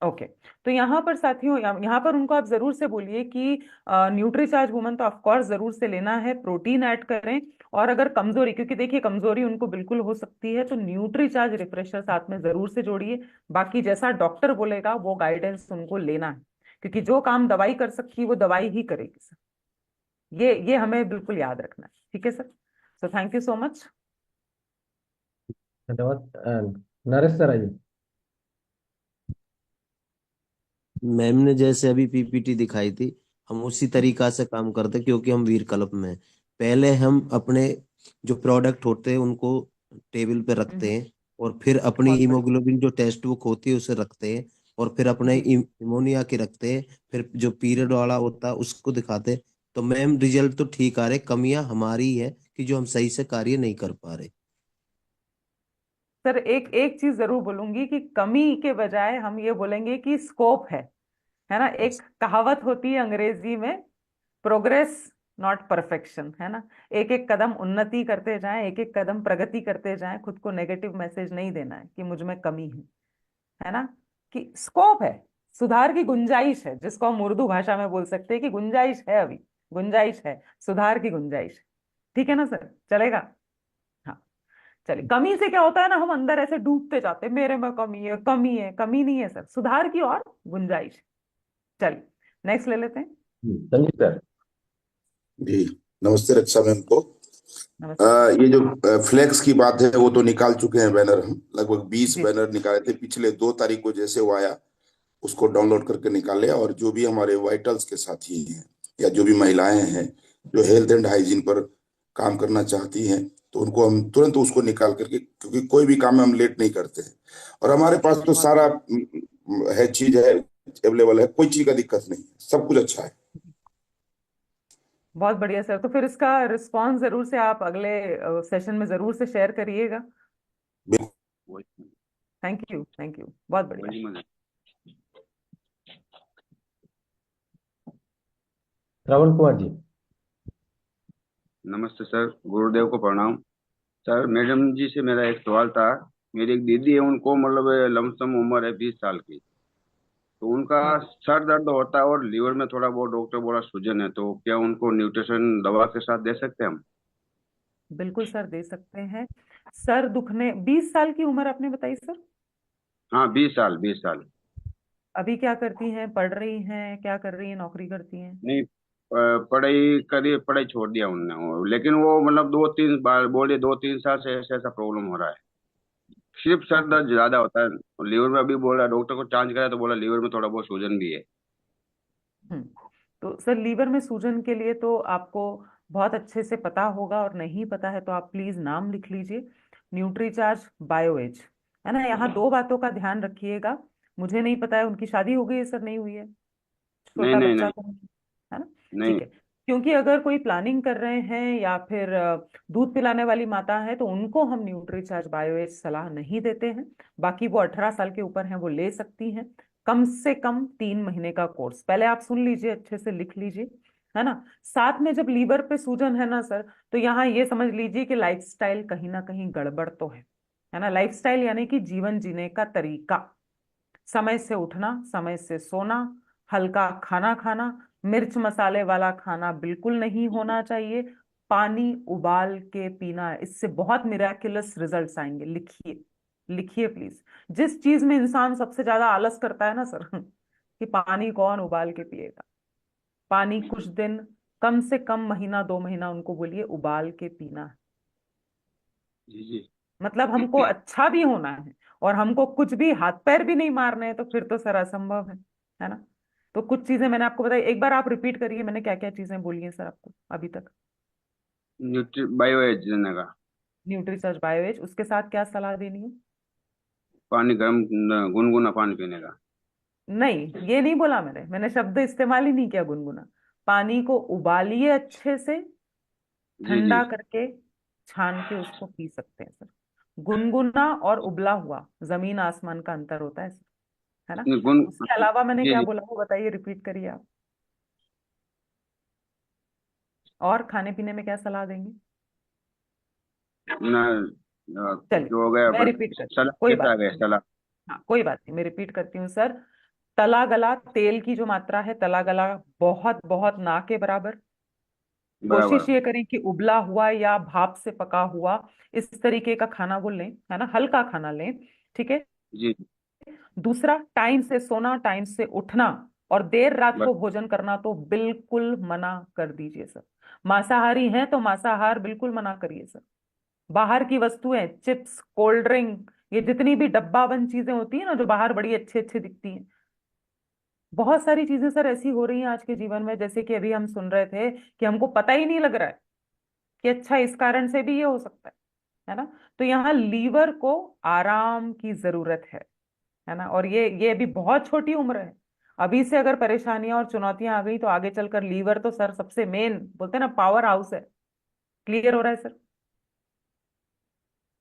ओके। तो यहाँ पर साथियों, यहाँ पर उनको आप जरूर से बोलिए कि न्यूट्रीचार्ज वुमन तो ऑफ कोर्स जरूर से लेना है, प्रोटीन ऐड करें। और अगर कमजोरी, क्योंकि देखिए कमजोरी उनको बिल्कुल हो सकती है, तो न्यूट्रीचार्ज रिफ्रेशर साथ में जरूर से जोड़िए। बाकी जैसा डॉक्टर बोलेगा वो गाइडेंस उनको लेना है, क्योंकि जो काम दवाई कर सकती है वो दवाई ही करेगी सर। ये हमें बिल्कुल याद रखना है, ठीक है sir? So thank you so much. धन्यवाद। नरेश सर आइए। मैम ने जैसे अभी पीपीटी दिखाई थी, हम उसी तरीका से काम करते, क्योंकि हम वीरकल्प में हैं। पहले हम अपने जो प्रोडक्ट होते हैं उनको टेबल पे रखते हैं, और फिर अपनी बहुत बढ़िया। हीमोग्लोबिन जो टेस्ट बुक होती है उसे रखते हैं, और फिर अपने जी। इमोनिया की रखते हैं, फिर जो पीरियड वाला होता है उसको दिखाते हैं। तो मैम रिजल्ट तो ठीक आ रहे, कमियां हमारी है कि जो हम सही से कार्य नहीं कर पा रहे। सर एक एक चीज जरूर बोलूंगी कि कमी के बजाय हम ये बोलेंगे कि स्कोप है ना? एक कहावत होती है अंग्रेजी में, प्रोग्रेस नॉट परफेक्शन, है ना? एक एक कदम उन्नति करते जाएं, एक एक कदम प्रगति करते जाएं, खुद को नेगेटिव मैसेज नहीं देना है कि मुझ में कमी है ना? कि स्कोप है, सुधार की गुंजाइश है, जिसको हम उर्दू भाषा में बोल सकते हैं कि गुंजाइश है, अभी गुंजाइश है, सुधार की गुंजाइश है। ठीक है ना सर, चलेगा? हाँ। चलिए, कमी से क्या होता है ना, हम अंदर ऐसे डूबते जाते हैं, मेरे में कमी है, कमी है, कमी नहीं है सर, सुधार की और गुंजाइश है। चलिए, नेक्स्ट ले लेते हैं। संजीव सर। जी, नमस्ते रक्षा मैम को। नमस्ते सर। ये जो फ्लेक्स की बात है वो तो निकाल चुके हैं बैनर, हम लगभग 20 जी बैनर निकाले थे पिछले 2 तारीख को, जैसे वो आया उसको डाउनलोड करके निकाले। और जो भी हमारे वाइटल्स के साथी हैं या जो भी महिलाएं हैं जो हेल्थ एंड हाइजीन पर काम करना चाहती हैं, तो उनको हम तुरंत उसको निकाल करके, क्योंकि कोई भी काम में हम लेट नहीं करते हैं, और हमारे पास तो बहुत सारा बढ़िया। है, चीज है, अवेलेबल है, कोई चीज का दिक्कत नहीं है, सब कुछ अच्छा है। बहुत बढ़िया सर, तो फिर इसका रिस्पांस जरूर से आप अगले सेशन में जरूर से शेयर करिएगा। बिल्कुल। थैंक यू, थैंक यू, बहुत बढ़िया। श्रवण कुमार जी। नमस्ते सर, गुरुदेव को प्रणाम। सर, मैडम जी से मेरा एक सवाल था। मेरी एक दीदी है, उनको मतलब लमसम उम्र है 20 साल की। तो उनका हम्म। सर दर्द होता है और लीवर में थोड़ा बहुत डॉक्टर बोला सूजन है, तो क्या उनको न्यूट्रिशन दवा के साथ दे सकते हैं हम? बिल्कुल सर, दे सकते हैं। सर दुखने, 20 साल की उम्र आपने बताई सर? हाँ, 20 साल 20 साल। अभी क्या करती हैं, पढ़ रही हैं, क्या कर रही हैं, नौकरी करती हैं? नहीं, पढ़ाई करी, पढ़ाई छोड़ दिया उनने लेकिन वो मतलब 2-3 बार बोले, 2-3 साल से ऐसा ऐसा प्रॉब्लम हो रहा है। सिर्फ सर ओके। दर्द ज्यादा होता है लीवर में। अभी बोला डॉक्टर को जांच करा तो बोला लीवर में थोड़ा बहुत सूजन भी है। हम्म। तो सर लीवर में सूजन के लिए तो आपको बहुत अच्छे से पता होगा, और नहीं पता है तो आप प्लीज नाम लिख लीजिए, न्यूट्रीचार्ज बायोएज, है ना। यहाँ दो बातों का ध्यान रखिएगा। मुझे नहीं पता है उनकी शादी हो गई है सर, नहीं हुई है, नहीं छोटा नहीं बच्चा नहीं। तो नहीं, है ना। नहीं। ठीक है। क्योंकि अगर कोई प्लानिंग कर रहे हैं या फिर दूध पिलाने वाली माता है तो उनको हम न्यूट्रीचार्ज बायोएज सलाह नहीं देते हैं। बाकी वो 18 साल के ऊपर हैं, वो ले सकती हैं। कम से कम 3 महीने का कोर्स, पहले आप सुन लीजिए, अच्छे से लिख लीजिए, है ना। साथ में जब लीवर पे सूजन है ना सर, तो यहाँ ये समझ लीजिए कि लाइफस्टाइल कहीं ना कहीं गड़बड़ तो है ना। लाइफस्टाइल यानी कि जीवन जीने का तरीका, समय से उठना, समय से सोना, हल्का खाना खाना, मिर्च मसाले वाला खाना बिल्कुल नहीं होना चाहिए, पानी उबाल के पीना, इससे बहुत मिराकुलस रिजल्ट्स आएंगे। लिखिए, लिखिए प्लीज। जिस चीज में इंसान सबसे ज्यादा आलस करता है ना सर कि पानी कौन उबाल के पिएगा। पानी कुछ दिन, कम से कम महीना 2 महीना उनको बोलिए उबाल के पीना है। जी जी। मतलब हमको अच्छा भी होना है और हमको कुछ भी हाथ पैर भी नहीं मारने हैं, तो फिर तो सर असंभव है ना। तो कुछ चीजें मैंने आपको बताई, एक बार आप रिपीट करिए मैंने क्या क्या चीजें बोली हैं सर आपको अभी तक। न्यूट्री बायोएज देने का। न्यूट्री सर्च बायोएज, उसके साथ क्या सलाह देनी है? पानी गर्म, गुनगुना पानी पीने का। नहीं, ये नहीं बोला मैंने शब्द इस्तेमाल ही नहीं किया गुनगुना। पानी को उबालिए अच्छे से, जी जी। ठंडा करके छान के उसको पी सकते हैं सर। गुनगुना और उबला हुआ जमीन आसमान का अंतर होता है सर, है ना। नहीं, गुन उसके अलावा मैंने जी क्या जी। बोला वो बताइए, रिपीट करिए आप। और खाने पीने में क्या सलाह देंगे? ना, चलिए, जो हो गया मैं बस। रिपीट करती हूँ, सलाद कोई कैसा आ बात गया नहीं। सलाद? हाँ कोई बात नहीं, मैं रिपीट करती हूँ सर। तला गला तेल की जो मात्रा है, तला गला बहुत बहुत ना के बराबर। बराबर। कोशिश ये करें कि उबला हुआ या भाप से पका हुआ इस तरीके का खाना वो लें, है ना, हल्का खाना लें। ठीक है। जी। दूसरा, टाइम से सोना, टाइम से उठना, और देर रात बस। को भोजन करना तो बिल्कुल मना कर दीजिए सर। मांसाहारी हैं तो मांसाहार बिल्कुल मना करिए सर। बाहर की वस्तुएं, चिप्स, कोल्ड ड्रिंक, ये जितनी भी डब्बा बंद चीजें होती है ना जो बाहर बड़ी अच्छी अच्छी दिखती हैं, बहुत सारी चीजें सर ऐसी हो रही हैं आज के जीवन में, जैसे कि अभी हम सुन रहे थे कि हमको पता ही नहीं लग रहा है कि अच्छा इस कारण से भी ये हो सकता है ना। तो यहाँ लीवर को आराम की जरूरत है ना। और ये अभी बहुत छोटी उम्र है। अभी से अगर परेशानियां और चुनौतियां आ गई तो आगे चलकर लीवर तो सर सबसे मेन बोलते हैं ना पावर हाउस है। क्लियर हो रहा है सर?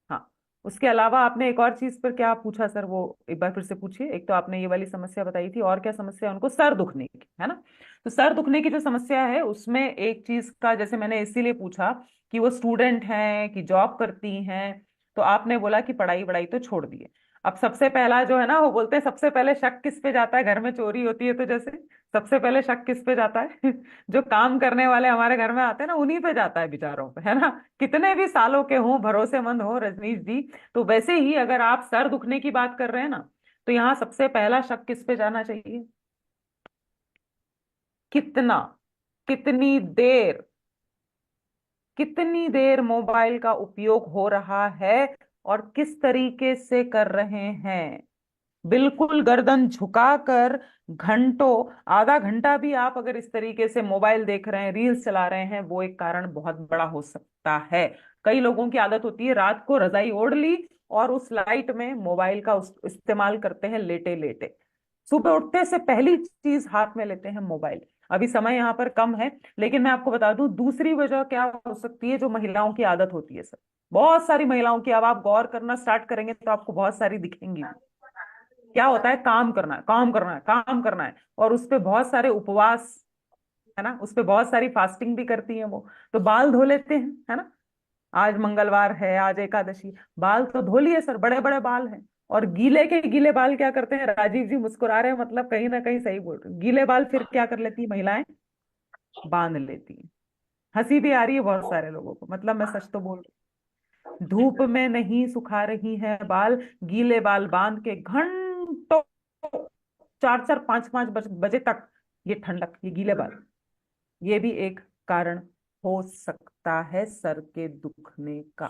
हाँ। उसके अलावा आपने एक और चीज पर क्या पूछा सर, वो एक बार फिर से पूछिए। एक तो आपने ये वाली समस्या बताई थी, और क्या समस्या है उनको? सर दुखने की, है ना। तो सर दुखने की जो समस्या है उसमें एक चीज का, जैसे मैंने इसीलिए पूछा कि वो स्टूडेंट हैं कि जॉब करती हैं, तो आपने बोला कि पढ़ाई वढ़ाई तो छोड़ दिए। अब सबसे पहला जो है ना, वो बोलते हैं सबसे पहले शक किस पे जाता है, घर में चोरी होती है तो जैसे सबसे पहले शक किस पे जाता है जो काम करने वाले हमारे घर में आते हैं ना, उन्हीं पे जाता है बेचारों पे, है ना। कितने भी सालों के हों, भरोसेमंद हो रजनीश जी। तो वैसे ही अगर आप सर दुखने की बात कर रहे हैं ना, तो यहाँ सबसे पहला शक किस पे जाना चाहिए? कितना, कितनी देर, कितनी देर मोबाइल का उपयोग हो रहा है और किस तरीके से कर रहे हैं। बिल्कुल गर्दन झुकाकर घंटों, आधा घंटा भी आप अगर इस तरीके से मोबाइल देख रहे हैं, रील्स चला रहे हैं, वो एक कारण बहुत बड़ा हो सकता है। कई लोगों की आदत होती है रात को रजाई ओढ़ ली और उस लाइट में मोबाइल का इस्तेमाल करते हैं लेटे लेटे। सुबह उठते से पहली चीज हाथ में लेते हैं मोबाइल। अभी समय यहाँ पर कम है, लेकिन मैं आपको बता दूं दूसरी वजह क्या हो सकती है जो महिलाओं की आदत होती है सर। बहुत सारी महिलाओं की, अब आप गौर करना स्टार्ट करेंगे तो आपको बहुत सारी दिखेंगी। क्या होता है, काम करना है, काम करना है, काम करना है, और उस पे बहुत सारे उपवास, है ना, उस पे बहुत सारी फास्टिंग भी करती हैं वो। तो बाल धो लेते हैं, है ना। आज मंगलवार है, आज एकादशी, बाल तो धो लिए सर, बड़े बड़े बाल हैं। और गीले के गीले बाल क्या करते हैं, राजीव जी मुस्कुरा रहे हैं, मतलब कहीं ना कहीं सही बोल रहे हैं। गीले बाल फिर क्या कर लेती है महिलाएं, बांध लेती हैं। हंसी भी आ रही है बहुत सारे लोगों को, मतलब मैं सच तो बोल रही हूँ। धूप में नहीं सुखा रही है बाल, गीले बाल बांध के घंटों 4 4 5 5 बजे तक ये ठंडक, ये गीले बाल, ये भी एक कारण हो सकता है सर के दुखने का।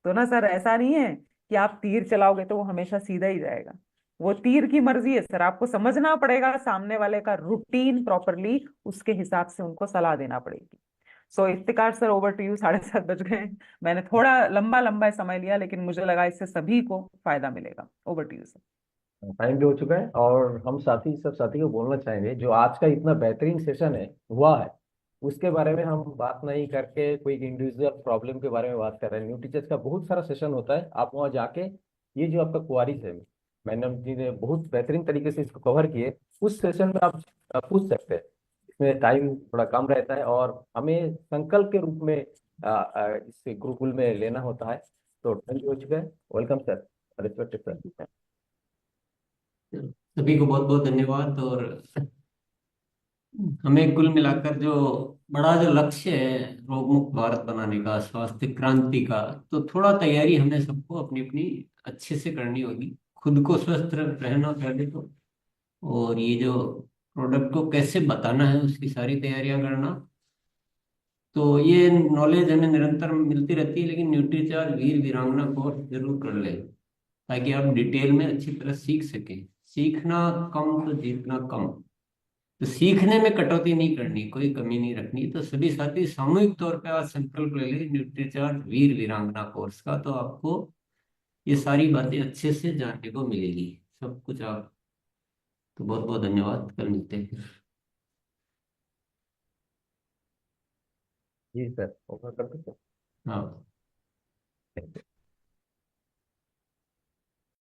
तो ना सर, ऐसा नहीं है कि आप तीर चलाओगे तो वो हमेशा सीधा ही जाएगा। वो तीर की मर्जी है सर, आपको समझना पड़ेगा सामने वाले का रूटीन प्रॉपरली, उसके हिसाब से उनको सलाह देना पड़ेगी। So Iftikhar sir, over to you. 7:30 बज गए। मैंने थोड़ा लंबा लंबा समय लिया, लेकिन मुझे लगा इससे सभी को फायदा मिलेगा। Over to you sir. Time भी हो चुका है और हम साथी सब साथी को बोलना चाहेंगे, जो आज का इतना बेहतरीन सेशन है हुआ है, उसके बारे में हम बात नहीं करके कोई इंडिविजुअल प्रॉब्लम के बारे में बात कर रहे हैं। न्यू टीचर्स का बहुत सारा सेशन होता है, आप वहाँ जाके ये जो आपका क्वारीज है, मैडम जी ने बहुत बेहतरीन तरीके से इसको कवर किए, उस सेशन में आप पूछ सकते हैं। इसमें टाइम थोड़ा कम रहता है और हमें संकल्प के रूप में इसे गुरुकुल में लेना होता है। तो टाइम भी हो चुका है। Welcome sir, respected sir. सभी को बहुत बहुत धन्यवाद। और हमें कुल मिलाकर जो बड़ा जो लक्ष्य है रोग मुक्त भारत बनाने का, स्वास्थ्य क्रांति का, तो थोड़ा तैयारी हमें सबको अपनी अपनी अच्छे से करनी होगी। खुद को स्वस्थ रहना पहले तो, और ये जो प्रोडक्ट को कैसे बताना है उसकी सारी तैयारियां करना। तो ये नॉलेज हमें निरंतर मिलती रहती है, लेकिन न्यूट्रीचार्ज वीर वीरांगना कोर्स जरूर कर ले, ताकि आप डिटेल में अच्छी तरह सीख सकें। सीखना कम तो जीतना कम। तो सीखने में कटौती नहीं करनी, कोई कमी नहीं रखनी। तो सभी साथी सामूहिक तौर पे आज संकल्प ले लें न्यूट्रीचार्ज वीर वीरांगना कोर्स का, तो आपको ये सारी बातें अच्छे से जानने को मिलेगी, सब कुछ आप। तो बहुत बहुत धन्यवाद, कल मिलते हैं। जी सर, ओके कर दो सर। हाँ। Thank you.